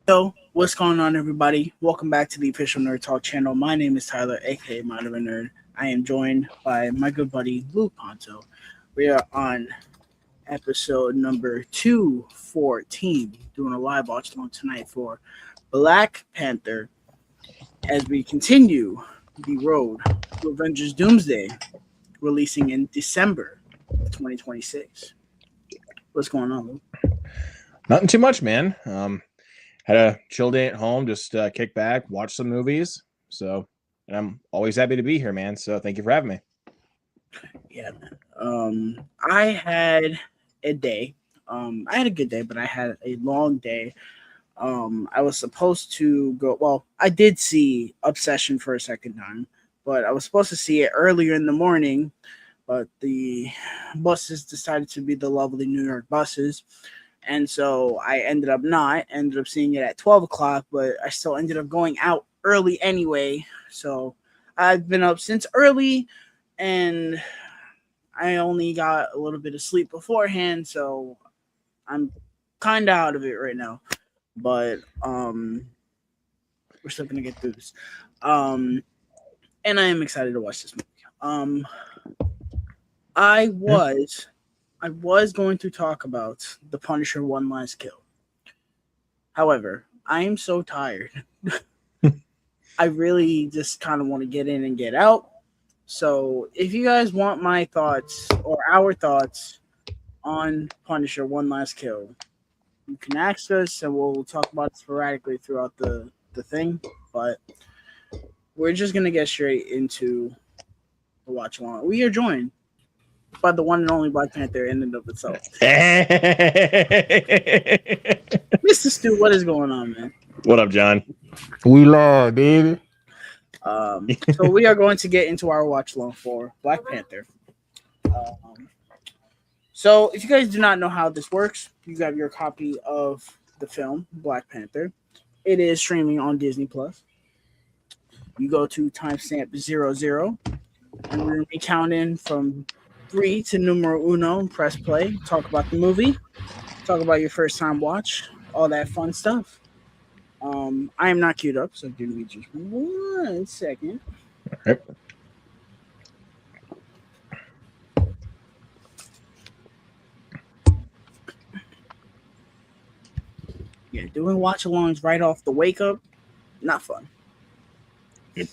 Yo, what's going on, everybody? Welcome back to the official Nerd Talk channel. My name is Tyler, aka Mind of a Nerd. I am joined by my good buddy Luke Ponto. We are on episode number 214, doing a live watch along tonight for Black Panther as we continue the road to Avengers Doomsday, releasing in December of 2026. What's going on, Luke? Nothing too much, man. Had a chill day at home, just kick back, watch some movies. And I'm always happy to be here, man. So thank you for having me. Yeah, man. I had a day. I had a good day, but I had a long day. I was supposed to go. Well, I did see Obsession for a second time, but I was supposed to see it earlier in the morning. But the buses decided to be the lovely New York buses, and so I ended up seeing it at 12 o'clock. But I still ended up going out early anyway. So I've been up since early, and I only got a little bit of sleep beforehand, so I'm kind of out of it right now. But we're still gonna get through this. And I am excited to watch this movie. I was I was going to talk about the Punisher One Last Kill. However, I am so tired. I really just kind of want to get in and get out. So, if you guys want my thoughts or our thoughts on Punisher One Last Kill, you can ask us and we'll talk about it sporadically throughout the thing. But we're just going to get straight into the watch along. We are joined by the one and only Black Panther in and of itself. Mr. Stu, what is going on, man? What up, John? We live, baby. So we are going to get into our watch along for Black Panther. So if you guys do not know how this works, you have your copy of the film Black Panther. It is streaming on Disney Plus. You go to timestamp 00, and we're gonna be counting from 3 to numero uno and press play. Talk about the movie. Talk about your first time watch. All that fun stuff. I am not queued up, so give me just 1 second. All right. Yeah, doing watch alongs right off the wake up, not fun. Yep.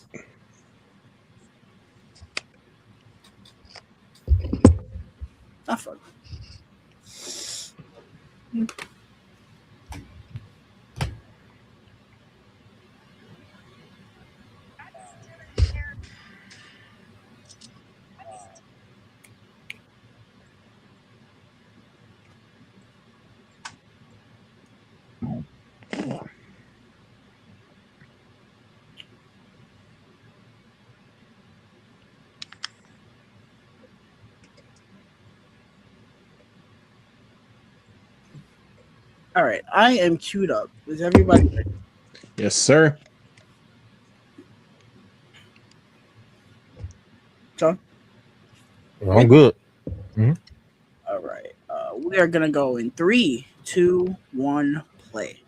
Not fun. All right, I am queued up. Is everybody ready? Yes, sir. John? I'm good. All right. We are gonna go in 3, 2, 1, play.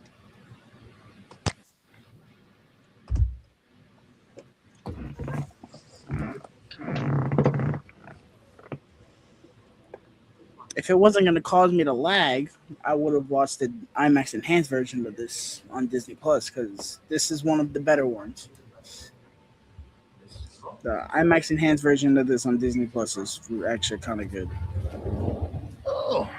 If it wasn't gonna cause me to lag, I would have watched the IMAX enhanced version of this on Disney Plus because this is one of the better ones. The IMAX enhanced version of this on Disney Plus is actually kind of good. Oh.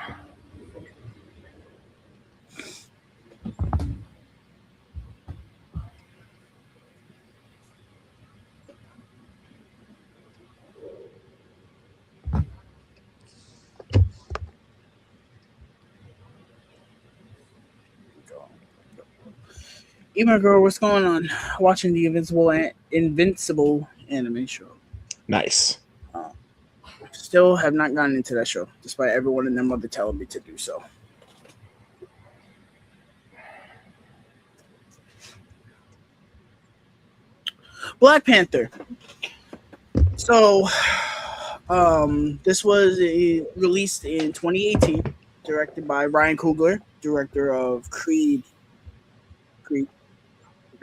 Ema girl, what's going on? Watching the Invincible anime show. Nice. Still have not gotten into that show, despite everyone and their mother telling me to do so. Black Panther. So, this was released in 2018, directed by Ryan Coogler, director of Creed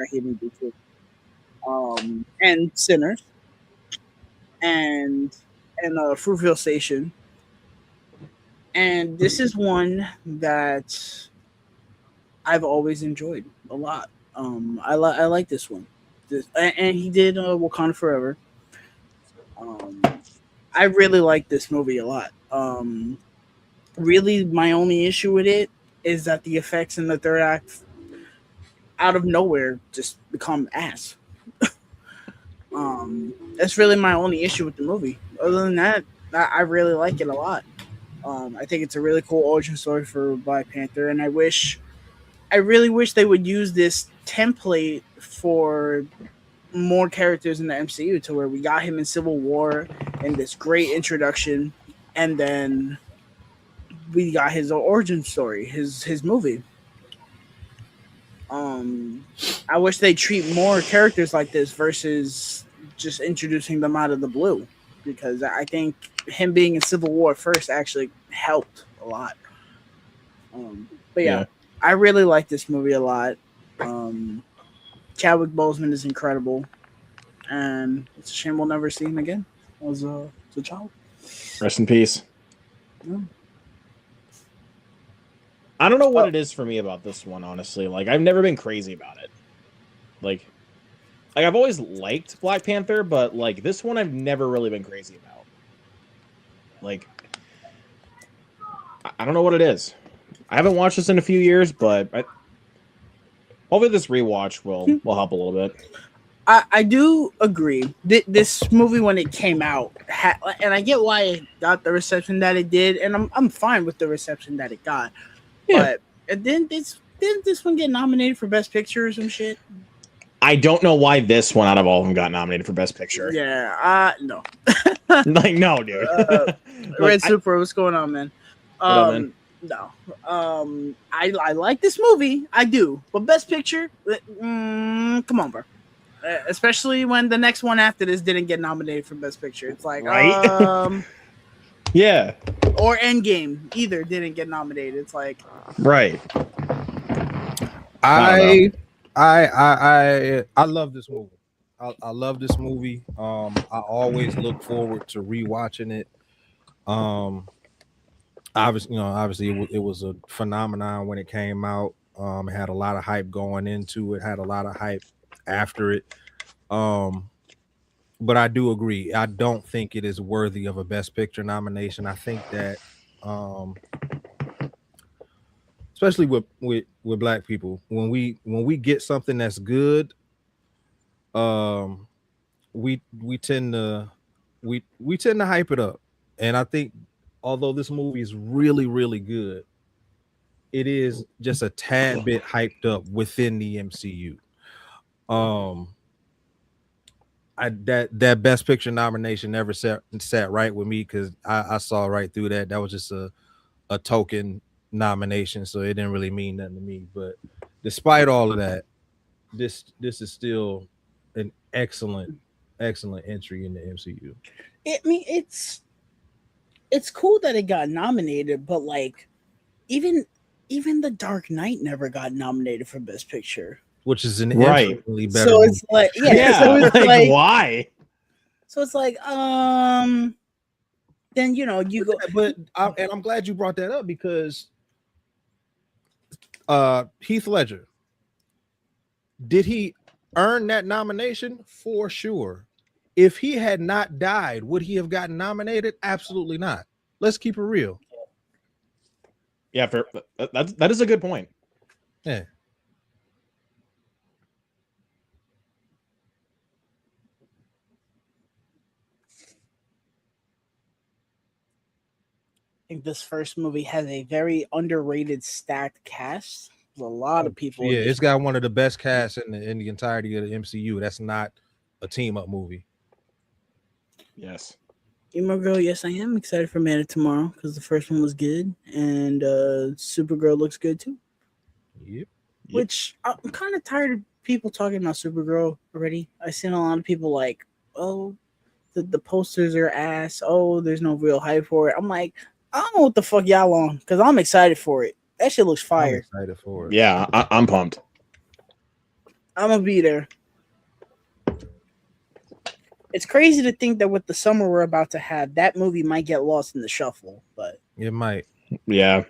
that he didn't do too. And Sinners and Fruitvale Station. And this is one that I've always enjoyed a lot. I like this one. And he did Wakanda Forever. I really like this movie a lot. Really, my only issue with it is that the effects in the third act, out of nowhere, just become ass. That's really my only issue with the movie. Other than that, I really like it a lot. I think it's a really cool origin story for Black Panther, and I really wish they would use this template for more characters in the MCU, to where we got him in Civil War and this great introduction, and then we got his origin story, his movie. I wish they treat more characters like this versus just introducing them out of the blue, because I think him being in Civil War first actually helped a lot. But yeah, I really like this movie a lot. Chadwick Boseman is incredible, and it's a shame we'll never see him again as a child. Rest in peace. Yeah. I don't know what it is for me about this one, honestly. Like, I've never been crazy about it. Like I've always liked Black Panther, but like this one I've never really been crazy about. Like, I don't know what it is. I haven't watched this in a few years, but hopefully this rewatch will help a little bit. I do agree. This movie, when it came out, and I get why it got the reception that it did, and I'm fine with the reception that it got. Yeah. But didn't this one get nominated for Best Picture or some shit? I don't know why this one out of all of them got nominated for Best Picture. Yeah, no. Like, no, dude. Red Super, what's going on, man? Man? No. I like this movie. I do. But Best Picture, come on, bro. Especially when the next one after this didn't get nominated for Best Picture. It's like, right? Yeah. Or Endgame, either didn't get nominated. It's like, right. I love this movie. I love this movie. I always look forward to rewatching it. Obviously, it was a phenomenon when it came out. It had a lot of hype going into it. Had a lot of hype after it. But I do agree. I don't think it is worthy of a Best Picture nomination. I think that, especially with Black people, when we get something that's good, we tend to hype it up. And I think, although this movie is really, really good, it is just a tad bit hyped up within the MCU. That Best Picture nomination never sat right with me, because I saw right through that. That was just a token nomination, so it didn't really mean nothing to me. But despite all of that, this is still an excellent entry in the MCU. I mean, it's cool that it got nominated, but like even The Dark Knight never got nominated for Best Picture, which is an right. infinitely better. So it's like, so it's like why? So it's like, then you go. But I'm glad you brought that up, because Heath Ledger, did he earn that nomination? For sure. If he had not died, would he have gotten nominated? Absolutely not. Let's keep it real. Yeah, that is a good point. Yeah. I think this first movie has a very underrated stacked cast. There's a lot of people. Yeah, it's got one of the best casts in the entirety of the MCU. That's not a team up movie. Yes. Emo Girl, yes, I am excited for Man of Tomorrow, because the first one was good, and Supergirl looks good too. Yep. Which I'm kind of tired of people talking about Supergirl already. I've seen a lot of people like, oh, the posters are ass. Oh, there's no real hype for it. I'm like, I don't know what the fuck y'all on, because I'm excited for it. That shit looks fire. I'm excited for it. Yeah, I'm pumped. I'm gonna be there. It's crazy to think that with the summer we're about to have, that movie might get lost in the shuffle. But It might. Yeah.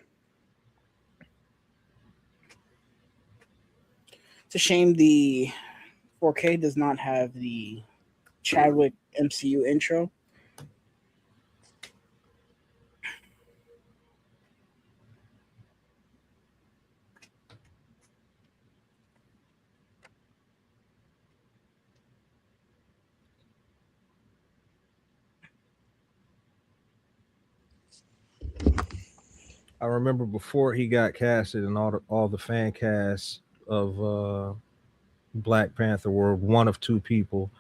it's a shame the 4K does not have the Chadwick MCU intro. I remember before he got casted and all the fan casts of Black Panther were one of two people,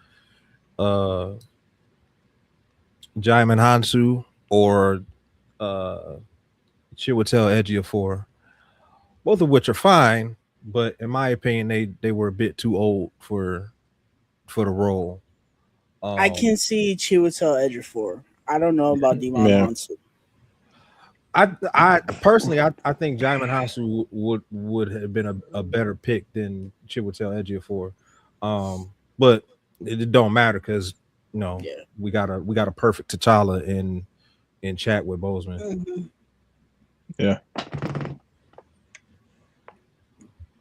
uh Jaimin Hansu or uh Chiwetel Ejiofor, both of which are fine, but in my opinion, they were a bit too old for the role. I Um, can see Chiwetel Ejiofor. I don't know about Demon Yeah. Hansu. I personally, I think Jaimin Hansu would have been a better pick than Chiwetel Ejiofor, but it don't matter because Yeah. we got a perfect T'Challa in chat with Bozeman. Mhm. Yeah.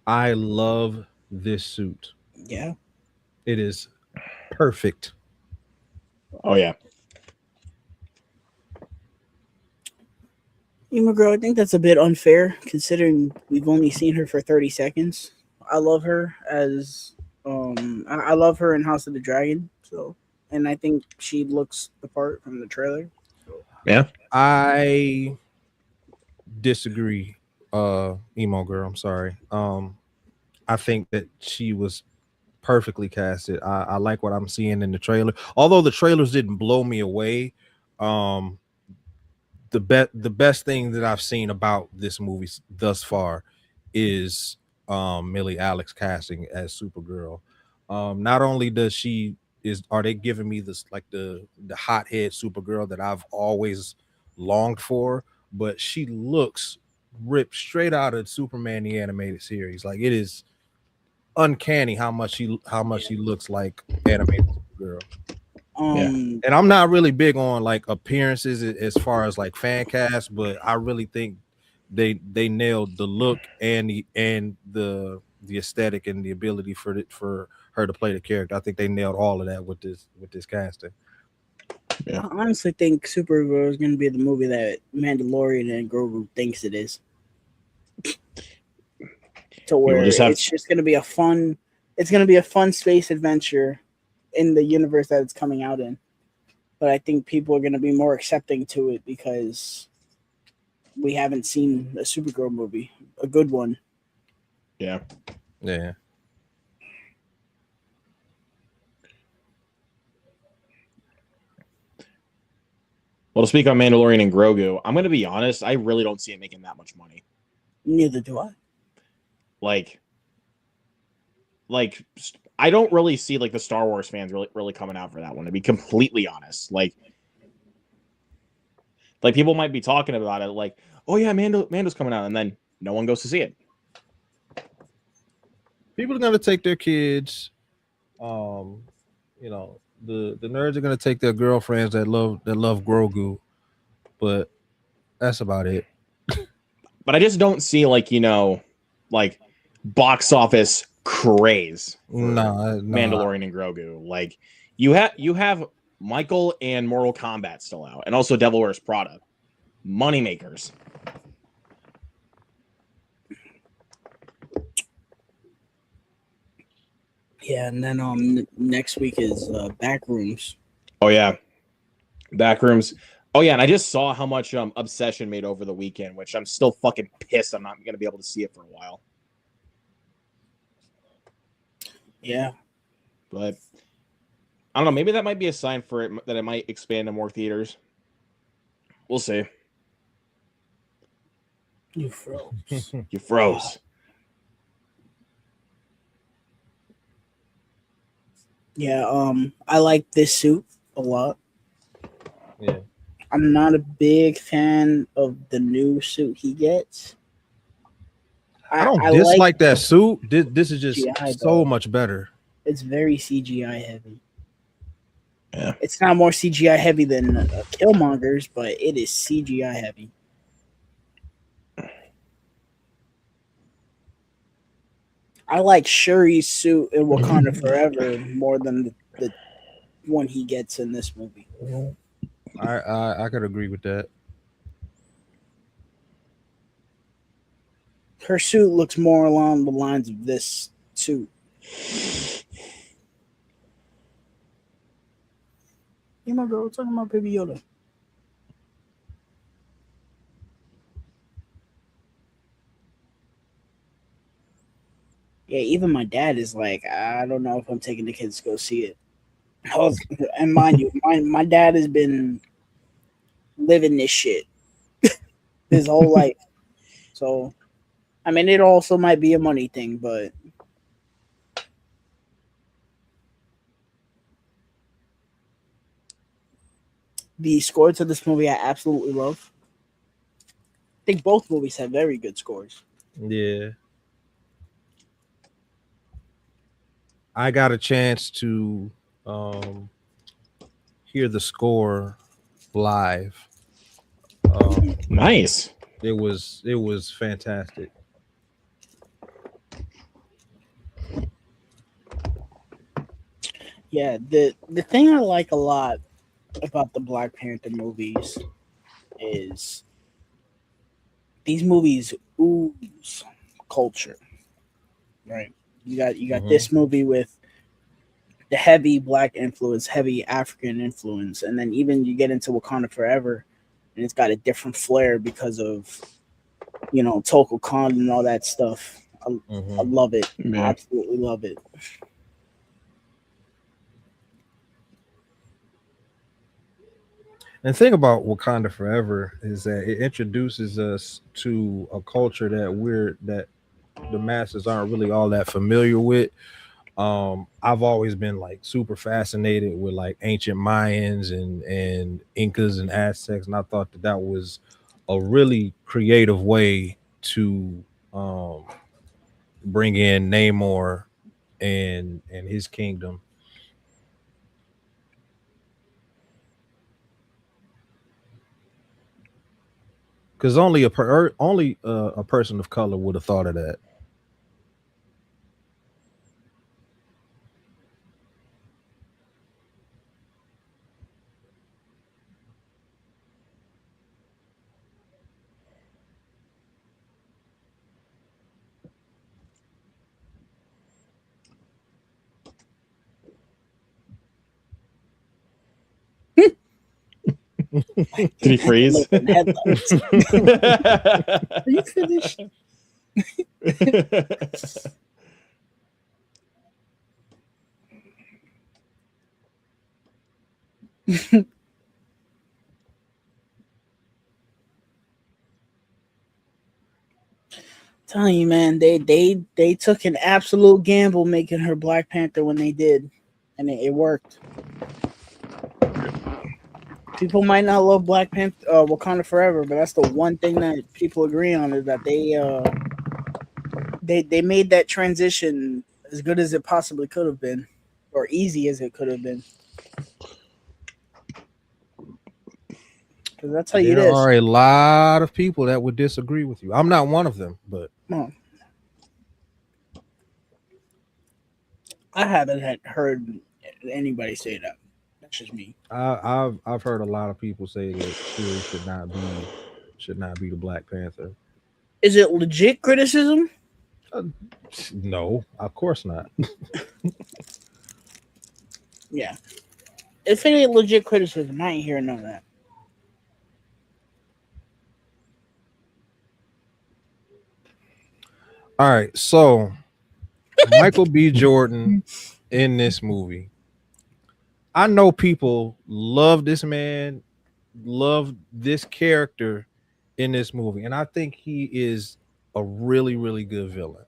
I love this suit. Yeah. It is perfect. Oh yeah. Emo Girl, I think that's a bit unfair considering we've only seen her for 30 seconds. I love her as I love her in House of the Dragon, so and I think she looks the part from the trailer. So Yeah. I disagree, emo girl. I'm sorry. I think that she was perfectly casted. I like what I'm seeing in the trailer. Although the trailers didn't blow me away, um, the best thing that I've seen about this movie thus far is Millie Alex casting as Supergirl. Not only does she is are they giving me this like the hothead Supergirl that I've always longed for, but she looks ripped straight out of Superman the animated series. Like it is uncanny how much she looks like animated Supergirl. Yeah. um And I'm not really big on like appearances as far as like fan cast, but I really think they nailed the look and the aesthetic and the ability for her to play the character. I think they nailed all of that with this casting. Yeah. I honestly think Supergirl is going to be the movie that Mandalorian and Grogu thinks it is. To You will where just have. it's just going to be a fun it's going to be a fun space adventure in the universe that it's coming out in. But I think people are going to be more accepting to it because we haven't seen a Supergirl movie, a good one. Yeah. Yeah. Well, to speak on Mandalorian and Grogu, I'm going to be honest. I really don't see it making that much money. Neither do I. Like, like I don't really see like the Star Wars fans really coming out for that one. To be completely honest, like people might be talking about it, like, oh yeah, Mando's coming out, and then no one goes to see it. People are gonna take their kids. Um, the nerds are gonna take their girlfriends that love Grogu, but that's about it. But I just don't see like box office craze for Nah, Mandalorian and Grogu. Like you have Michael and Mortal Kombat still out, and also Devil Wears Prada, moneymakers. Yeah, and then next week is Backrooms. Oh yeah, Backrooms. Oh yeah, and I just saw how much Obsession made over the weekend, which I'm still fucking pissed I'm not gonna be able to see it for a while. Yeah. But I don't know. Maybe that might be a sign for it that it might expand to more theaters. We'll see. You froze. You froze. Yeah, I like this suit a lot. yeah. I'm not a big fan of the new suit he gets. I don't I like dislike that suit. This is just CGI so though. much better. It's very CGI heavy. Yeah. It's not more CGI heavy than Killmonger's, but it is CGI heavy. I like Shuri's suit in Wakanda Forever more than the one he gets in this movie. I could agree with that. Her suit looks more along the lines of this suit. You my girl talking about Baby Yoda. Yeah, even my dad is like, I don't know if I'm taking the kids to go see it. And mind you, my dad has been living this shit his whole life. So, I mean, it also might be a money thing, but the score to this movie I absolutely love. I think both movies have very good scores. Yeah. I got a chance to um hear the score live. Um Nice. it was fantastic. Yeah, the thing I like a lot about the Black Panther movies is these movies ooze culture, right? You got Hmm. this movie with the heavy black influence, heavy African influence, and then even you get into Wakanda Forever, and it's got a different flair because of Toko Khan and all that stuff. I Hmm. love it. I Yeah. absolutely love it. And the thing about Wakanda Forever is that it introduces us to a culture that the masses aren't really all that familiar with. I've always been like super fascinated with like ancient Mayans and Incas and Aztecs, and I thought that that was a really creative way to um bring in Namor and his kingdom, because only a person of color would have thought of that. Black Did he Panther freeze? living headlights. Are you finished? Telling you, man, they took an absolute gamble making her Black Panther when they did, and it worked. People might not love Black Panther, Wakanda Forever, but that's the one thing that people agree on is that they made that transition as good as it possibly could have been, or easy as it could have been. Because that's how it There is. are a lot of people that would disagree with you. I'm not one of them, but Oh, I haven't heard anybody say that. That's just me. I've heard a lot of people say that Shuri should not be the Black Panther. Is it legit criticism? Uh, no, of course not. Yeah. If it ain't legit criticism, I ain't hearing none of that. All right, so Michael B. Jordan in this movie. I know people love this man, love this character in this movie, and I think he is a really, really good villain.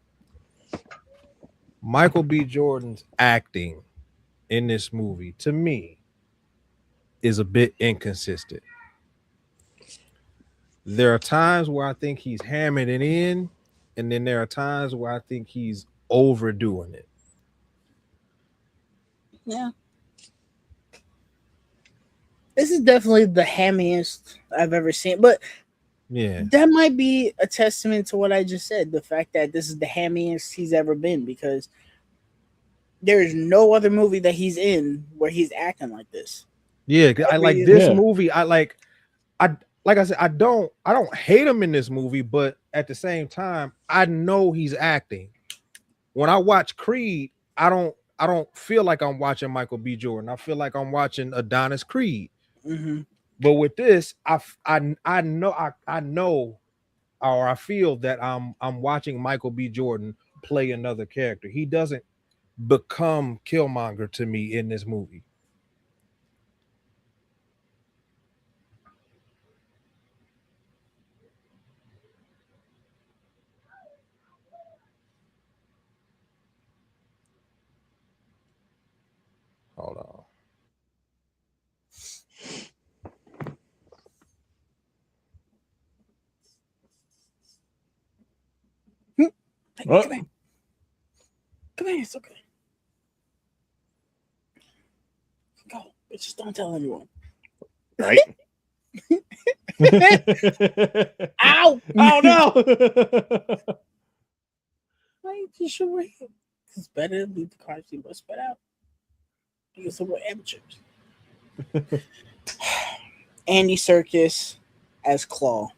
Michael B. Jordan's acting in this movie, to me, is a bit inconsistent. There are times where I think he's hammering it in, and then there are times where I think he's overdoing it. Yeah. This is definitely the hammiest I've ever seen. But Yeah, that might be a testament to what I just said. The fact that this is the hammiest he's ever been, because there is no other movie that he's in where he's acting like this. yeah. I like Every this Yeah. movie. I like I said, I don't hate him in this movie, but at the same time, I know he's acting. When I watch Creed, I don't feel like I'm watching Michael B. Jordan. I feel like I'm watching Adonis Creed. mm-hmm. But with this, I know or I feel that I'm watching Michael B. Jordan play another character. He doesn't become Killmonger to me in this movie. Hold on. Hey, Oh, come here. Come here. It's okay. Go. But just don't tell anyone. right. Ow! Oh no! Why you just show it? It's better to leave the car seat but spit out. Because we're amateurs. Andy Serkis as Claw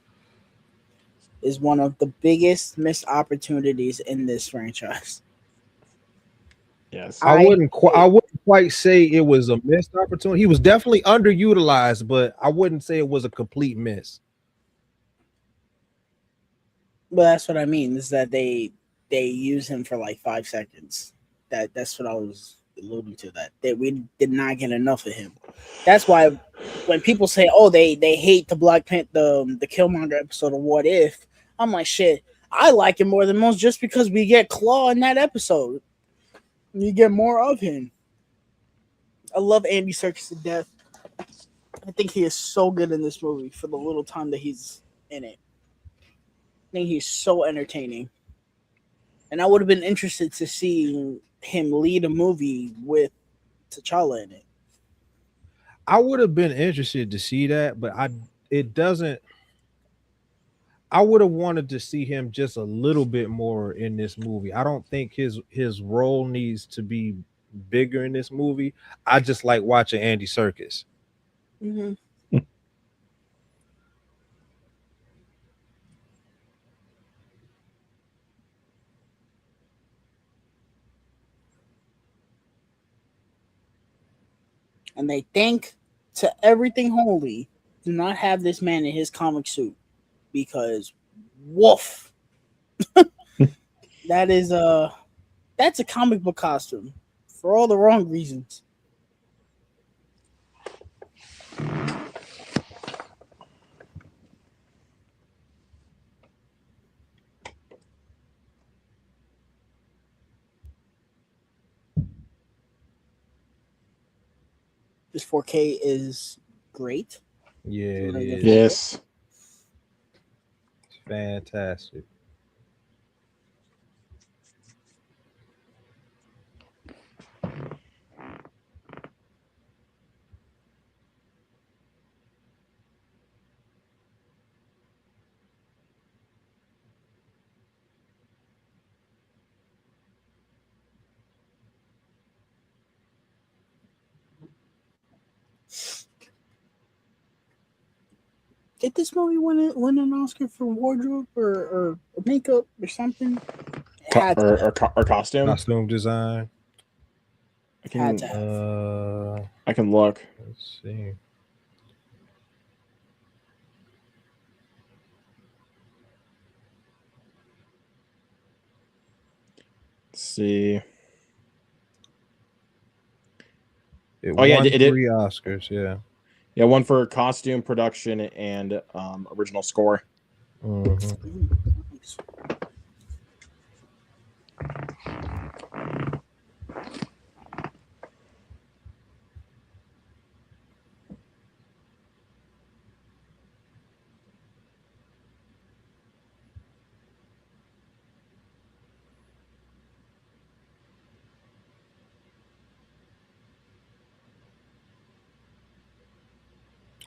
is one of the biggest missed opportunities in this franchise. Yes. I wouldn't quite say it was a missed opportunity. He was definitely underutilized, but I wouldn't say it was a complete miss. But that's what I mean, is that they use him for like 5 seconds. That's what I was alluding to. That we did not get enough of him. That's why when people say, "Oh, they hate the Black Panther, the Killmonger episode of What If," I'm like, shit. I like it more than most just because we get Claw in that episode. You get more of him. I love Andy Serkis to death. I think he is so good in this movie for the little time that he's in it. I think he's so entertaining. And I would have been interested to see him lead a movie with T'Challa in it. I would have been interested to see that, but it doesn't I would have wanted to see him just a little bit more in this movie. I don't think his role needs to be bigger in this movie. I just like watching Andy Serkis. Mm-hmm. And they think to everything holy, do not have this man in his comic suit because woof, that is that's a comic book costume for all the wrong reasons. This 4K is great. Yeah, I'm it gonna is. defend it. Yes. It's fantastic. Did this movie win an Oscar for wardrobe or makeup or something? It Co- had to or, have. or, co- or costume. Costume design. I Had can to have. I can look. Let's see. Let's see. It Oh yeah, won it did. 3 Oscars. Yeah. Yeah, one for costume, production, and original score. Mhm. Nice.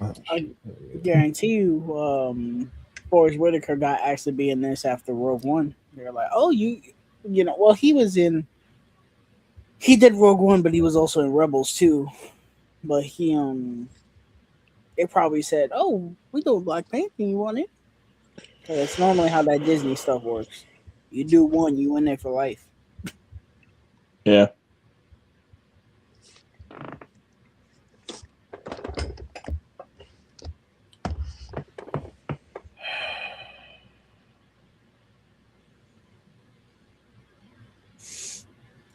Oh, I guarantee you, Forrest Whitaker got asked to be in this after Rogue One. They're like, oh, you know, well, he did Rogue One, but he was also in Rebels too. But they probably said, oh, we do Black Panther, you want it? That's normally how that Disney stuff works. You do one, you in there for life. Yeah.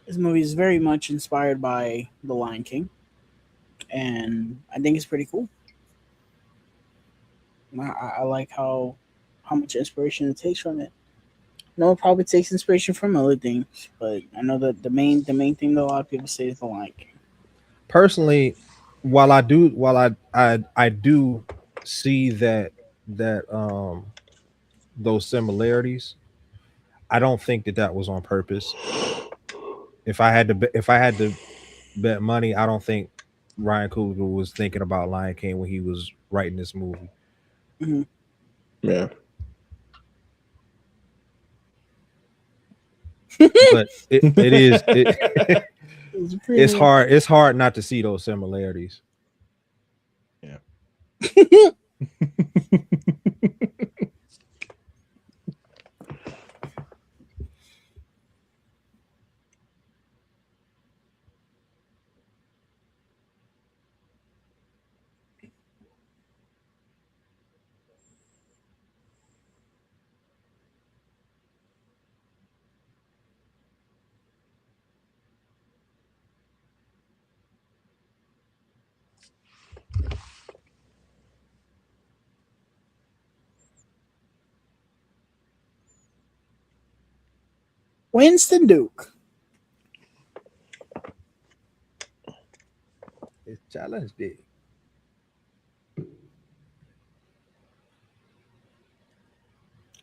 This movie is very much inspired by The Lion King, and I think it's pretty cool. I like how much inspiration it takes from it. No, it probably takes inspiration from other things, but I know that the main thing that a lot of people say is The Lion King. personally, while I do see that those similarities, I don't think that was on purpose. If I had to bet money, I don't think Ryan Coogler was thinking about Lion King when he was writing this movie. Mm-hmm. Yeah. But It's it's pretty. hard not to see those similarities. Yeah. Winston Duke. It's challenge big.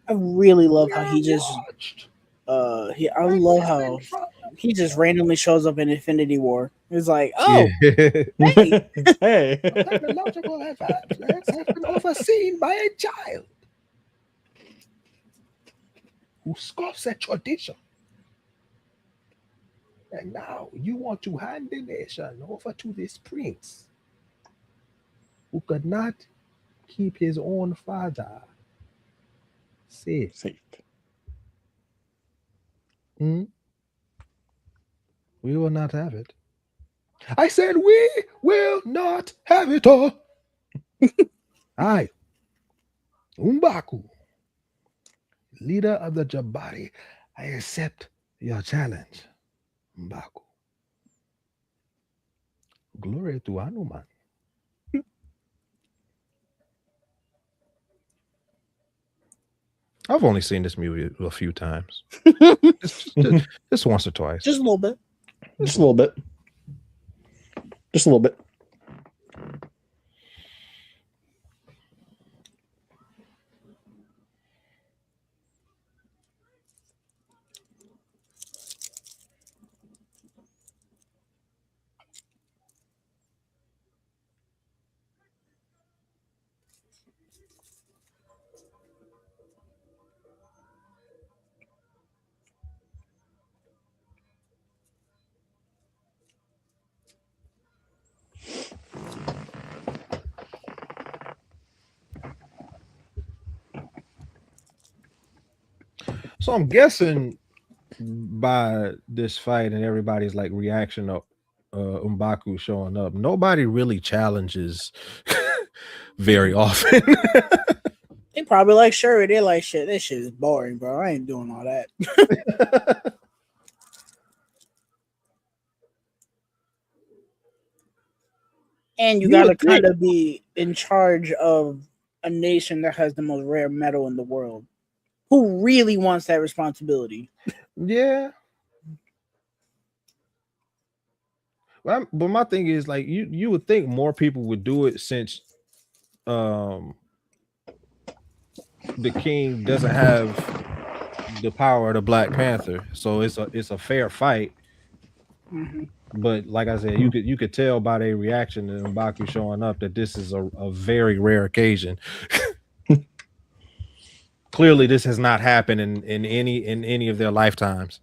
I really love how Well he just watched. I love how he just randomly shows up in Infinity War. It's like, Yeah. oh, hey, Hey. Technological advancements have been overseen by a child who scoffs at tradition. And now you want to hand the nation over to this prince who could not keep his own father safe. Safe. Hmm? We will not have it. I said we will not have it all. I, Umbaku, leader of the Jabari, I accept your challenge, Umbaku. Glory to Hanuman. I've only seen this movie a few times. Just once or twice. just a little bit. Just a little bit. Just a little bit. So I'm guessing by this fight and everybody's like reaction of Umbaku showing up, nobody really challenges very often. They probably like, sure, they're like, shit, this shit is boring, bro. I ain't doing all that. And you You gotta would think, kind of be in charge of a nation that has the most rare metal in the world. Who really wants that responsibility? yeah. But my thing is like you would think more people would do it since um the king doesn't have the power of the Black Panther, so it's a fair fight. Mm-hmm. But like I said, you could tell by their reaction to M'Baku showing up that this is a very rare occasion. Clearly, this has not happened in any of their lifetimes.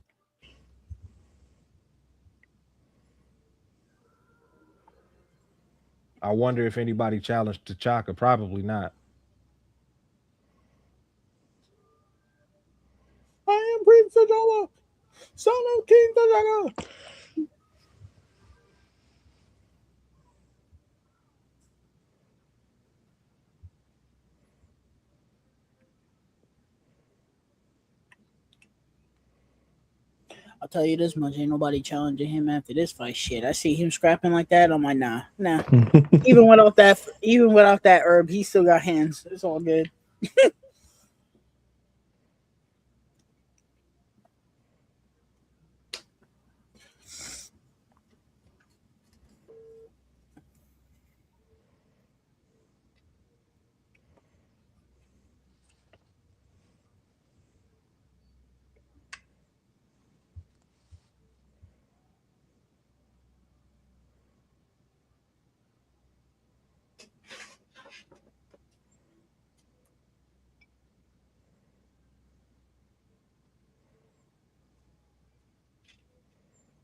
I wonder if anybody challenged T'Chaka. Probably not. I am Prince T'Challa, son of King T'Chaka. I'll tell you this much: ain't nobody challenging him after this fight. Shit, I see him scrapping like that. I'm like, nah, nah. Even without that herb, he still got hands. It's all good.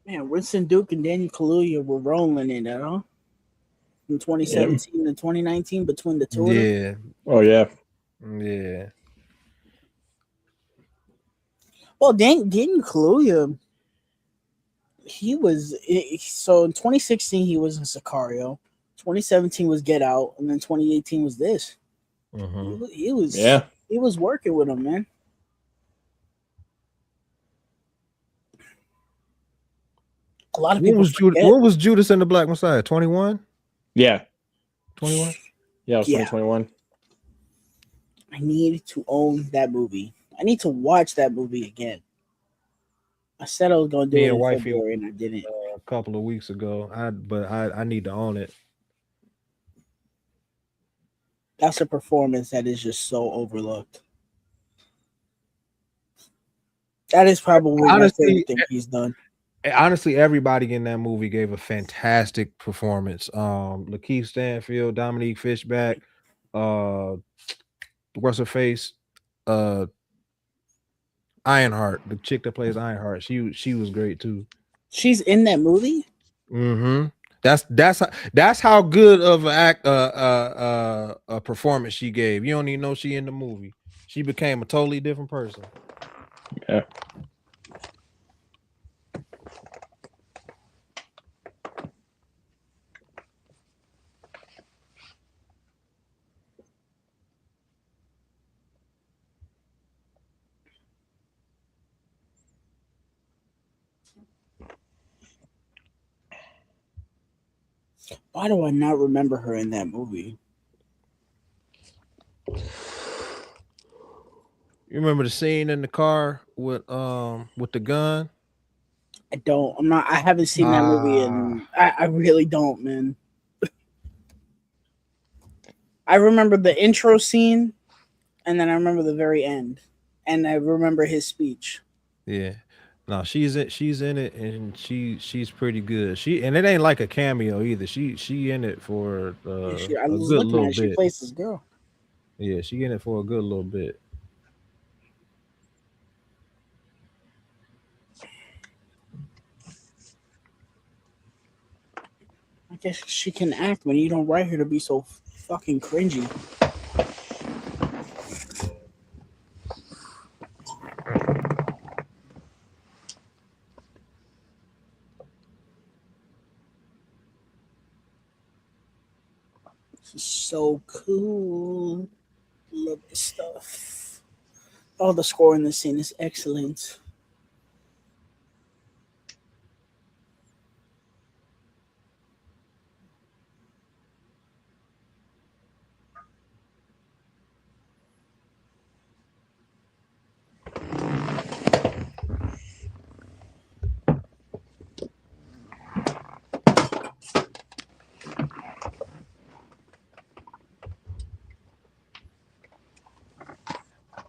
Man, Winston Duke and Daniel Kaluuya were rolling in it, huh? From Yeah. 2017 to 2019 between the two of them. Yeah, Oh yeah. yeah. Well, Daniel Kaluuya, he was so in 2016 he was in Sicario, 2017 was Get Out, and then 2018 was this. Hmm. Yeah. He was working with him, man. A lot of When people was Judas? forget. When was Judas and the Black Messiah? 21? Yeah. 21? Yeah. It was Yeah, 2021. I need to own that movie. I need to watch that movie again. I said I was gonna do Me it and in wifey February, and I didn't. a couple of weeks ago. I need to own it. That's a performance that is just so overlooked. That is probably my Honestly, favorite thing he's done. honestly, everybody in that movie gave a fantastic performance. Lakeith Stanfield, Dominique Fishback, uh, what's her face, uh, Ironheart, the chick that plays Ironheart. She was great too. She's in that movie. Mm-hmm. That's how good of a performance she gave. You don't even know she in the movie. She became a totally different person. Yeah. Why do I not remember her in that movie? You remember the scene in the car with the gun? I don't. I'm not. I haven't seen that movie, Ah, and I really don't, man. I remember the intro scene, and then I remember the very end, and I remember his speech. yeah. No, she's in it and she's pretty good. And it ain't like a cameo either. She in it for Yeah, I a was good looking at little it. She bit. plays this girl. Yeah, she in it for a good little bit. I guess she can act when you don't write her to be so fucking cringy. This is so cool. Love this stuff. All the score in this scene is excellent.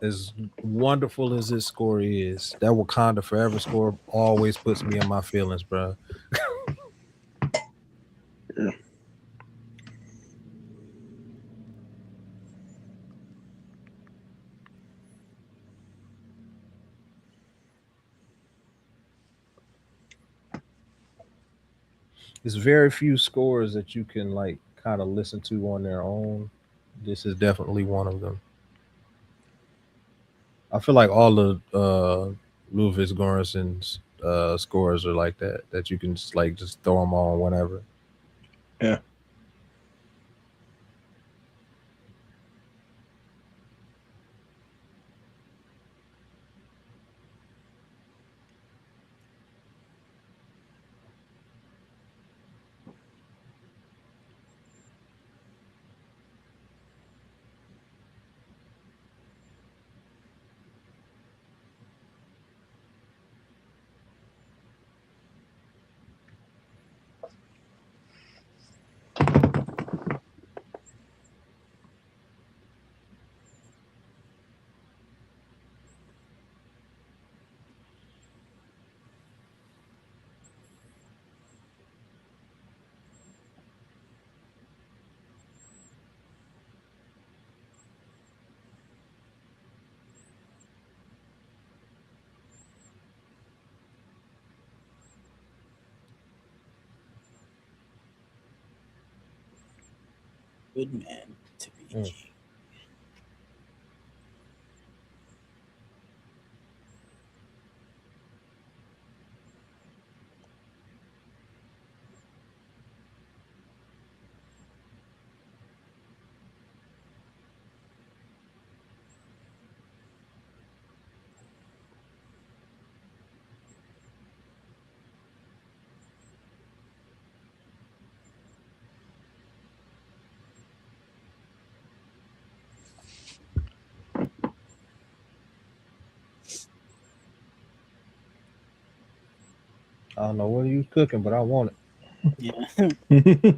As wonderful as this score is, that Wakanda Forever score always puts me in my feelings, bro. It's very few scores that you can like kind of listen to on their own. This is definitely one of them. I feel like all the Ludwig Göransson's scores are like that. That you can just throw them on whenever. Yeah. Good man to be Mm. king. I don't know what are you cooking, but I want it. Yeah.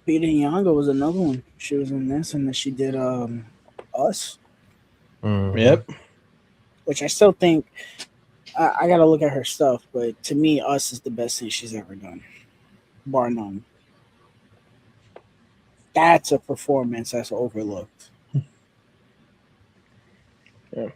Peter Nyong'o was another one. She was in this, and then she did Us, Mhm. Yep. which I still think I gotta look at her stuff, but to me, Us is the best thing she's ever done, bar none. That's a performance that's overlooked. Yeah.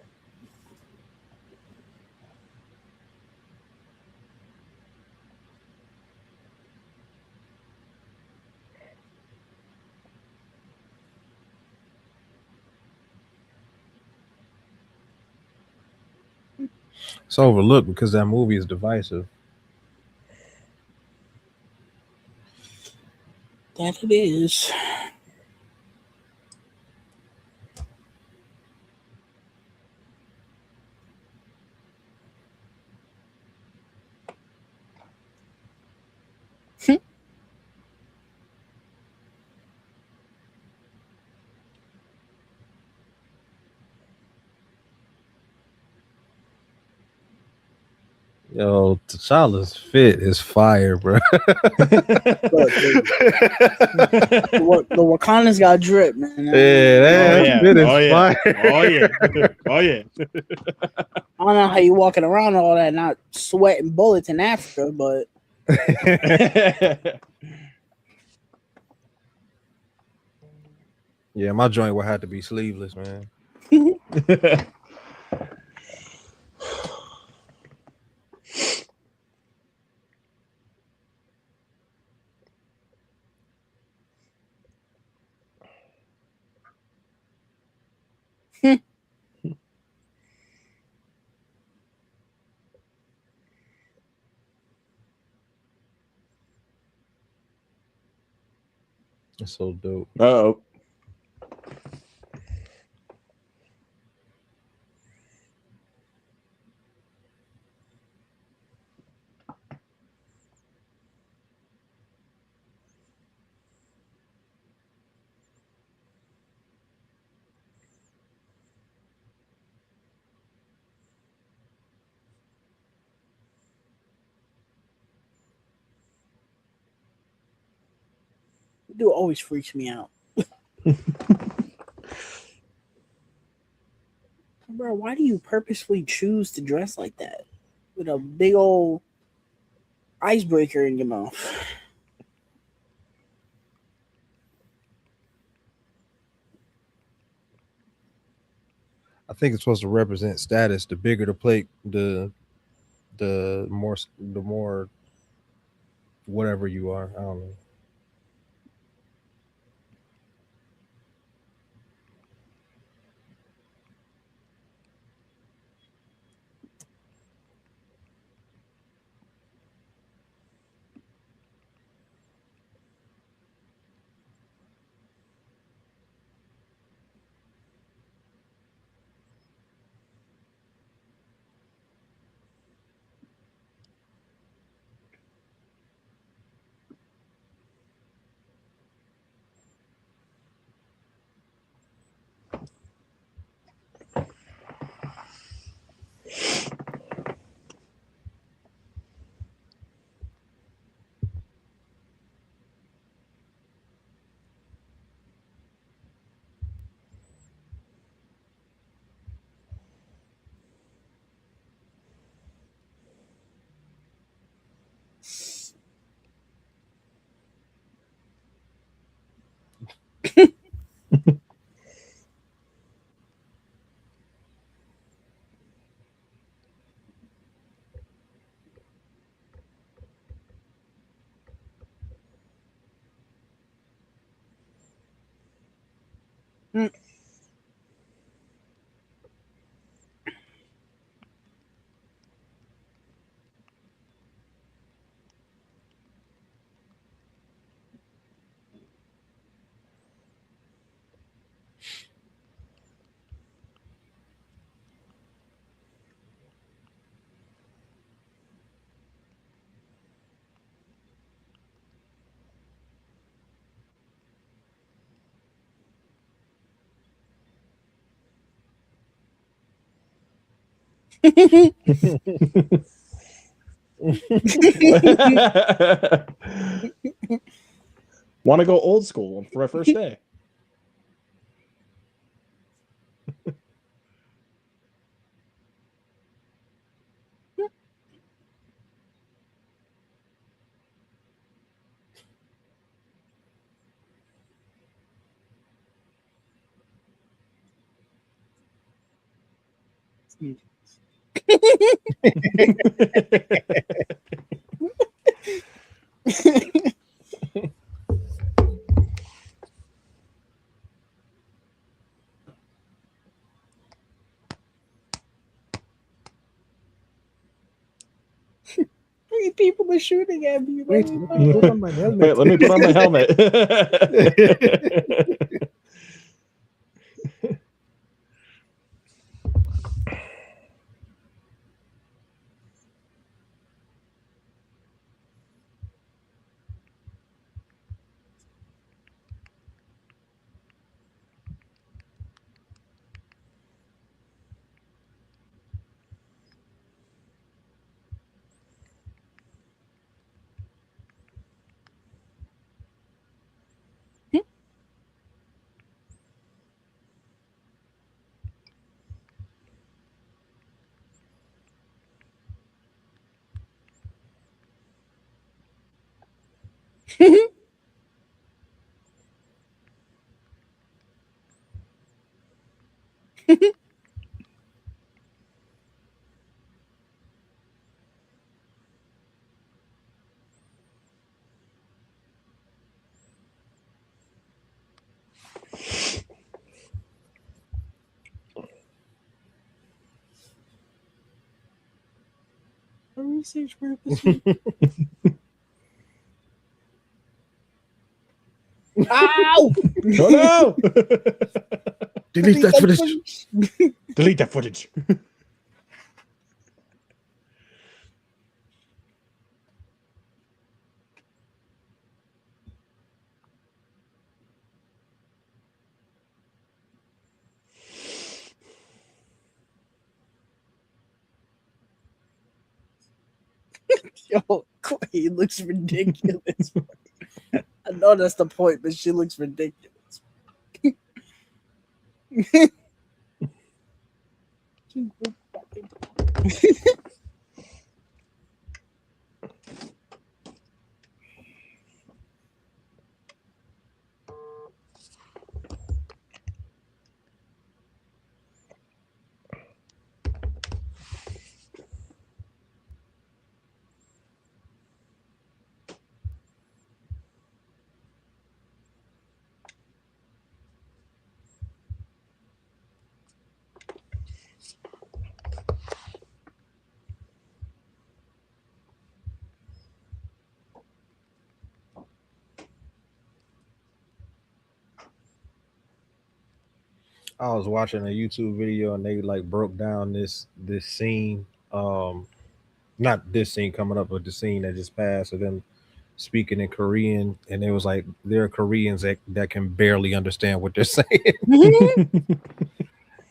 It's overlooked because that movie is divisive. That it is. Yo, T'Challa's fit is fire, bro. Look, the Wakanda's got drip, man. Yeah, Oh that yeah. fit is Oh yeah. fire. Oh yeah. Oh yeah. I don't know how you walking around all that, not sweating bullets in Africa, but Yeah, my joint would have to be sleeveless, man. It's so dope. Oh. dude always freaks me out. Bro, why do you purposefully choose to dress like that? with a big old icebreaker in your mouth. I think it's supposed to represent status. The bigger the plate, the more whatever you are. I don't know. Mm. Want to go old school for a first day? Three people are shooting at me. Wait, let me put on my helmet. Wait, let me put on my helmet. For research purposes. Ow! Oh no! Delete that footage. Delete that footage. Yo, Quay looks ridiculous. I know that's the point, but she looks ridiculous. I was watching a YouTube video and they like broke down this scene. Not this scene coming up, but the scene that just passed of them speaking in Korean, and it was like there are Koreans that can barely understand what they're saying.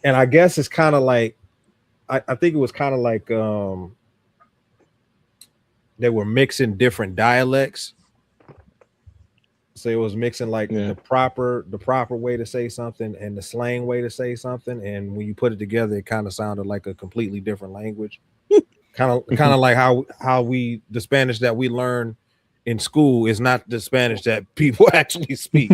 And I guess it's kind of like I think it was kind of like they were mixing different dialects. So it was mixing like the proper way to say something and the slang way to say something, and when you put it together, it kind of sounded like a completely different language. Kind of like how we the Spanish that we learn in school is not the Spanish that people actually speak.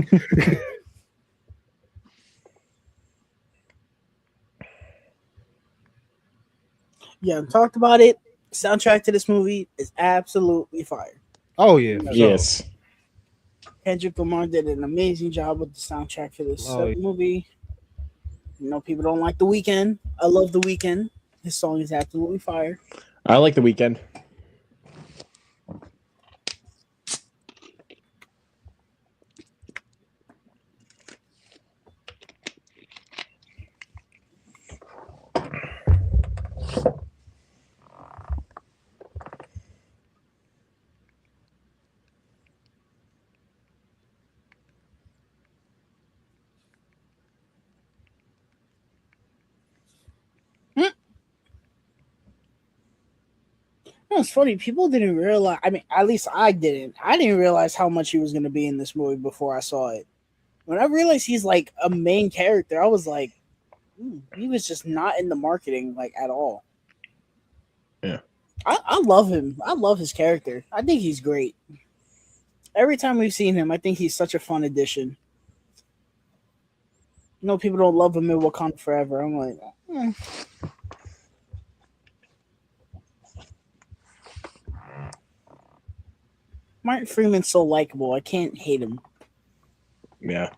Yeah, talked about it. Soundtrack to this movie is absolutely fire. Oh yeah, for sure. Yes. Kendrick Lamar did an amazing job with the soundtrack for this movie. You know, people don't like The Weeknd. I love The Weeknd. His song is absolutely fire. I like The Weeknd. It's funny. People didn't realize. I mean, at least I didn't. I didn't realize how much he was going to be in this movie before I saw it. When I realized he's like a main character, I was like, he was just not in the marketing like at all. Yeah, I love him. I love his character. I think he's great. Every time we've seen him, I think he's such a fun addition. You know, people don't love him in Wakanda Forever. I'm like, Martin Freeman's so likable. I can't hate him. Yeah.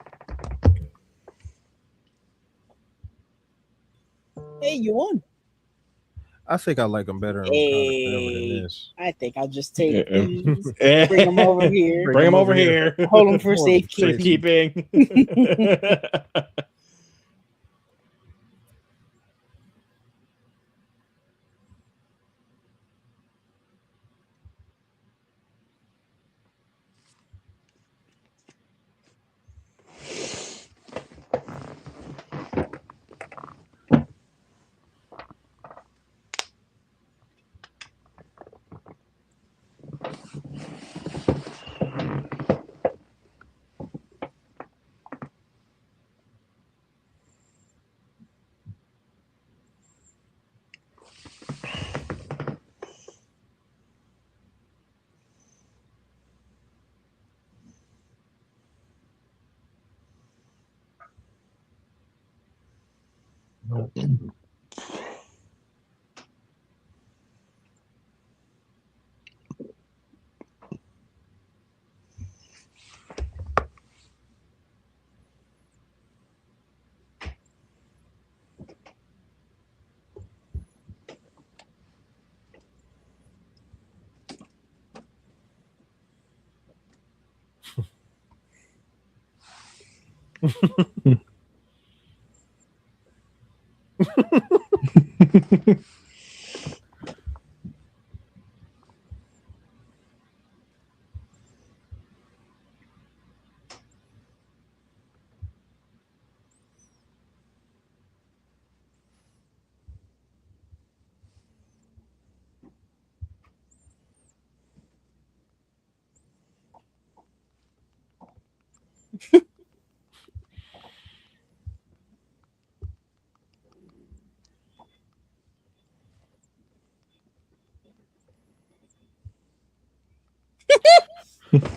Hey, you won. I think I like him better in Wakanda Forever than this. I think I'll just take these. Bring him over here. Bring him over here. Hold him for safekeeping.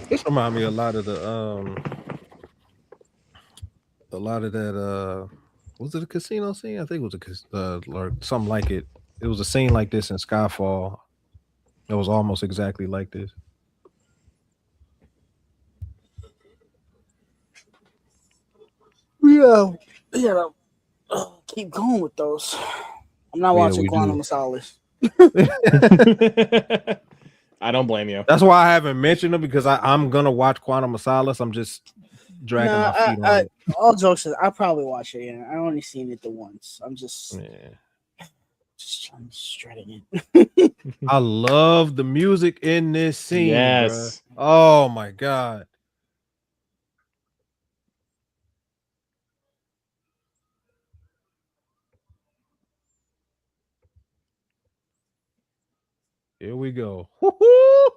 This remind me a lot of that was it a casino scene? I think it was or something like it. It was a scene like this in Skyfall. It was almost exactly like this. Yeah. Keep going with those. I'm not watching Quantum of Solace. I don't blame you. That's why I haven't mentioned them because I'm gonna watch Quantum of Solace. I'm just No, dragging my feet on it. all jokes aside, I'll probably watch it again. I only seen it the once. I'm Yeah. I'm just dreading it. I love the music in this scene, bro. Yes. Oh my god. Here we go. Woo-hoo!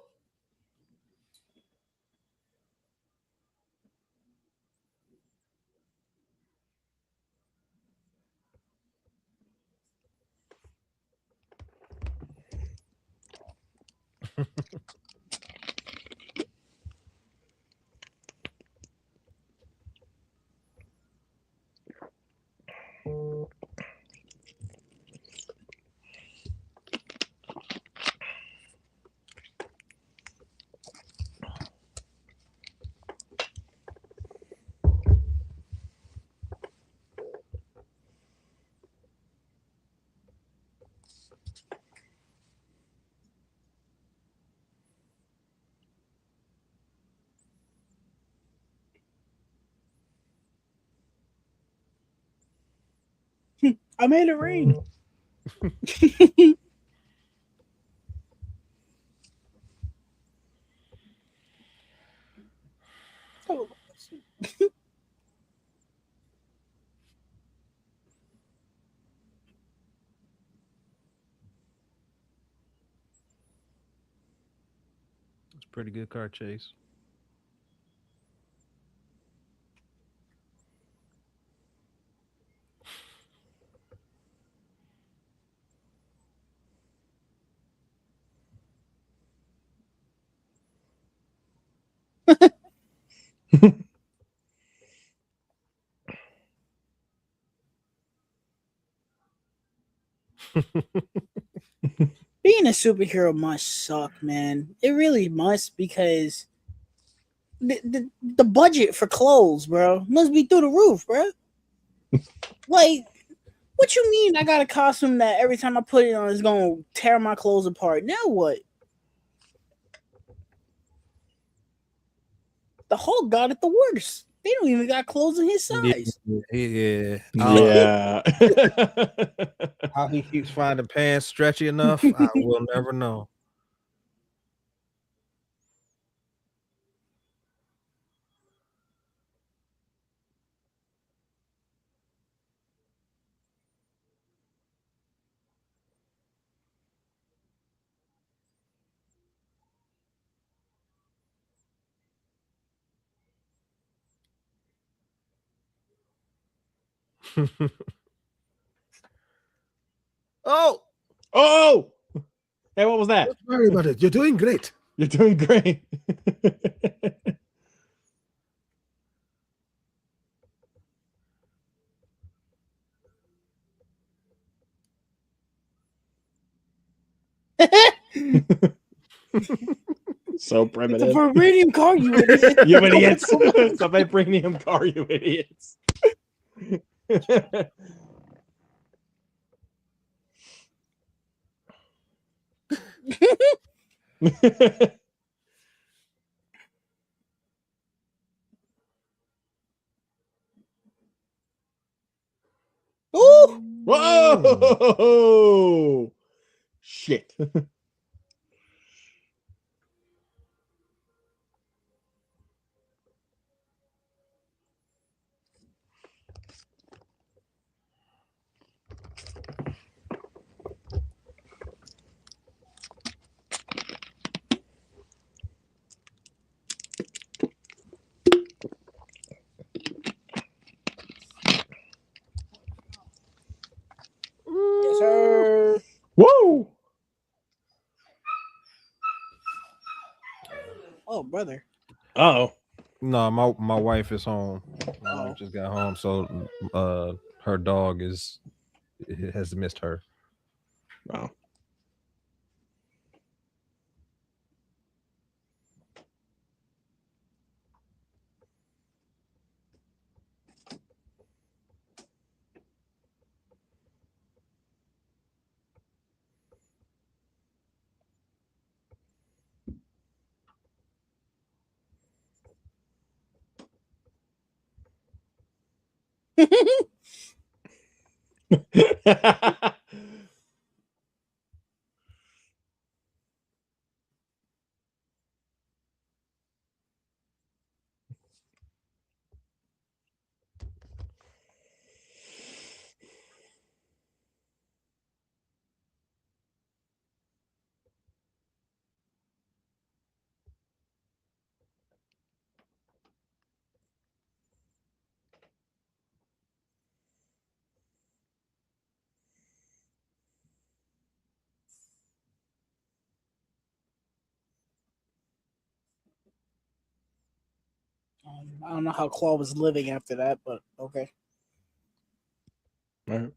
I made it rain. Oh, It's a pretty good car chase. being a superhero must suck, man. It really must because the budget for clothes, bro, must be through the roof, bro. Like, what you mean? I got a costume that every time I put it on is gonna tear my clothes apart. Now what? The Hulk got it the worst. They don't even got clothes in his Yeah, size. yeah. Yeah. How he keeps finding pants stretchy enough, I will never know. Oh, Oh! Hey, what was that? don't worry about it. You're doing great. You're doing great. So It's a primitive. vibranium car, you idiot. You idiots. It's a vibranium car, you idiots. Ooh! Whoa! Shit. Yes, sir. Woo! Oh, brother. Oh. No, my wife is home. My wife Oh. just got home, so her dog has missed her. Wow. I don't know how Claw was living after that, but okay. Right.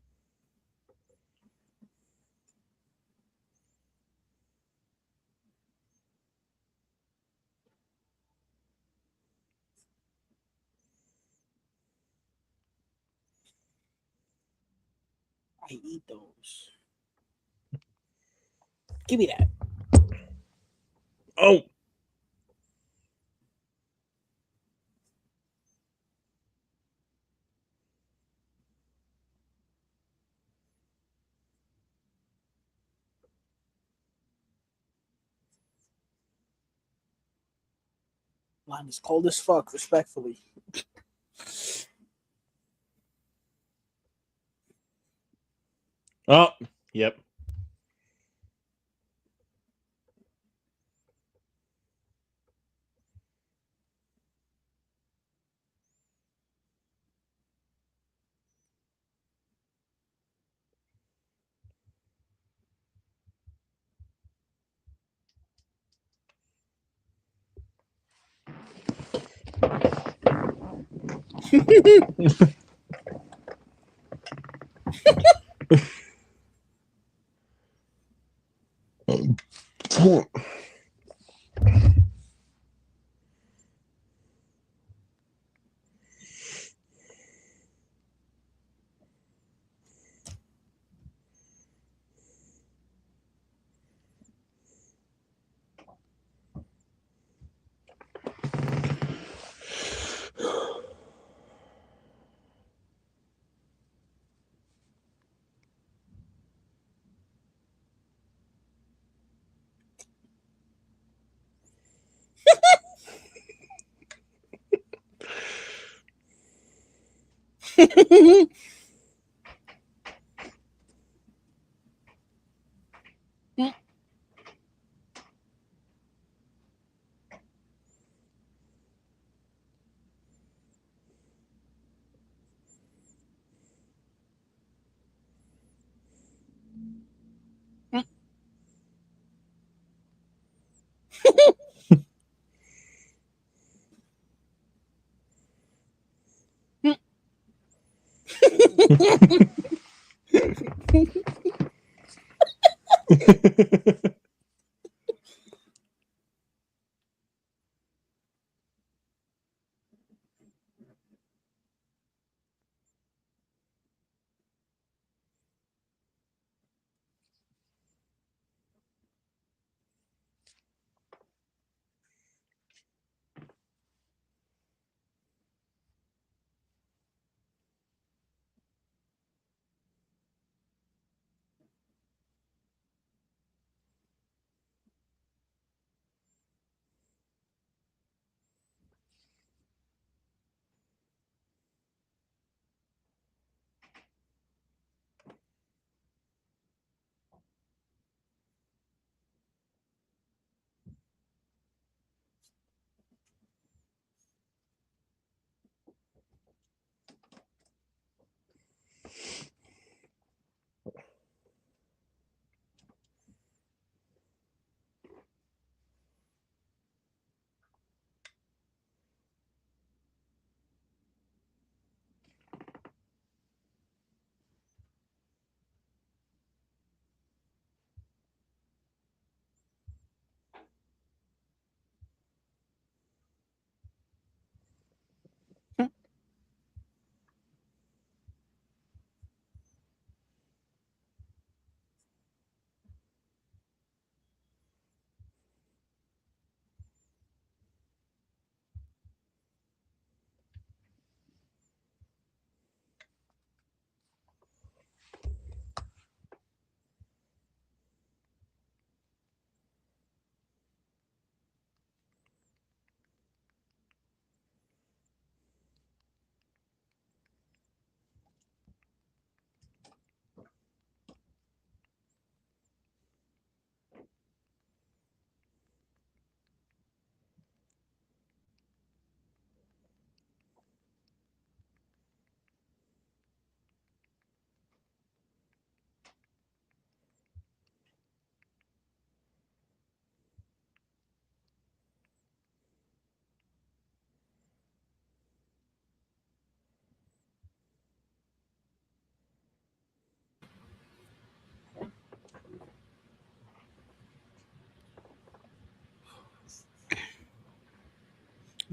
I eat those. Give me that. Oh, Line is cold as fuck, respectfully. oh, yep.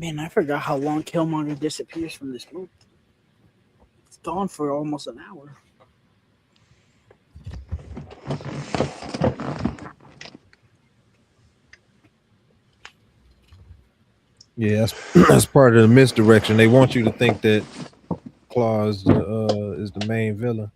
Man, I forgot how long Killmonger disappears from this movie. It's gone for almost an hour. Yeah, that's part of the misdirection. They want you to think that Claw is the main villain.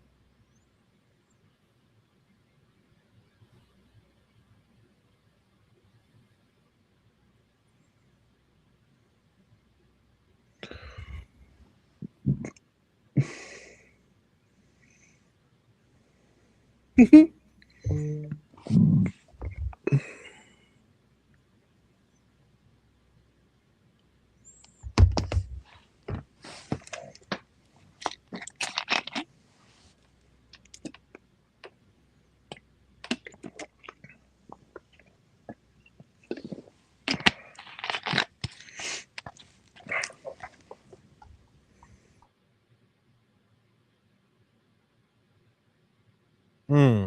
Hmm.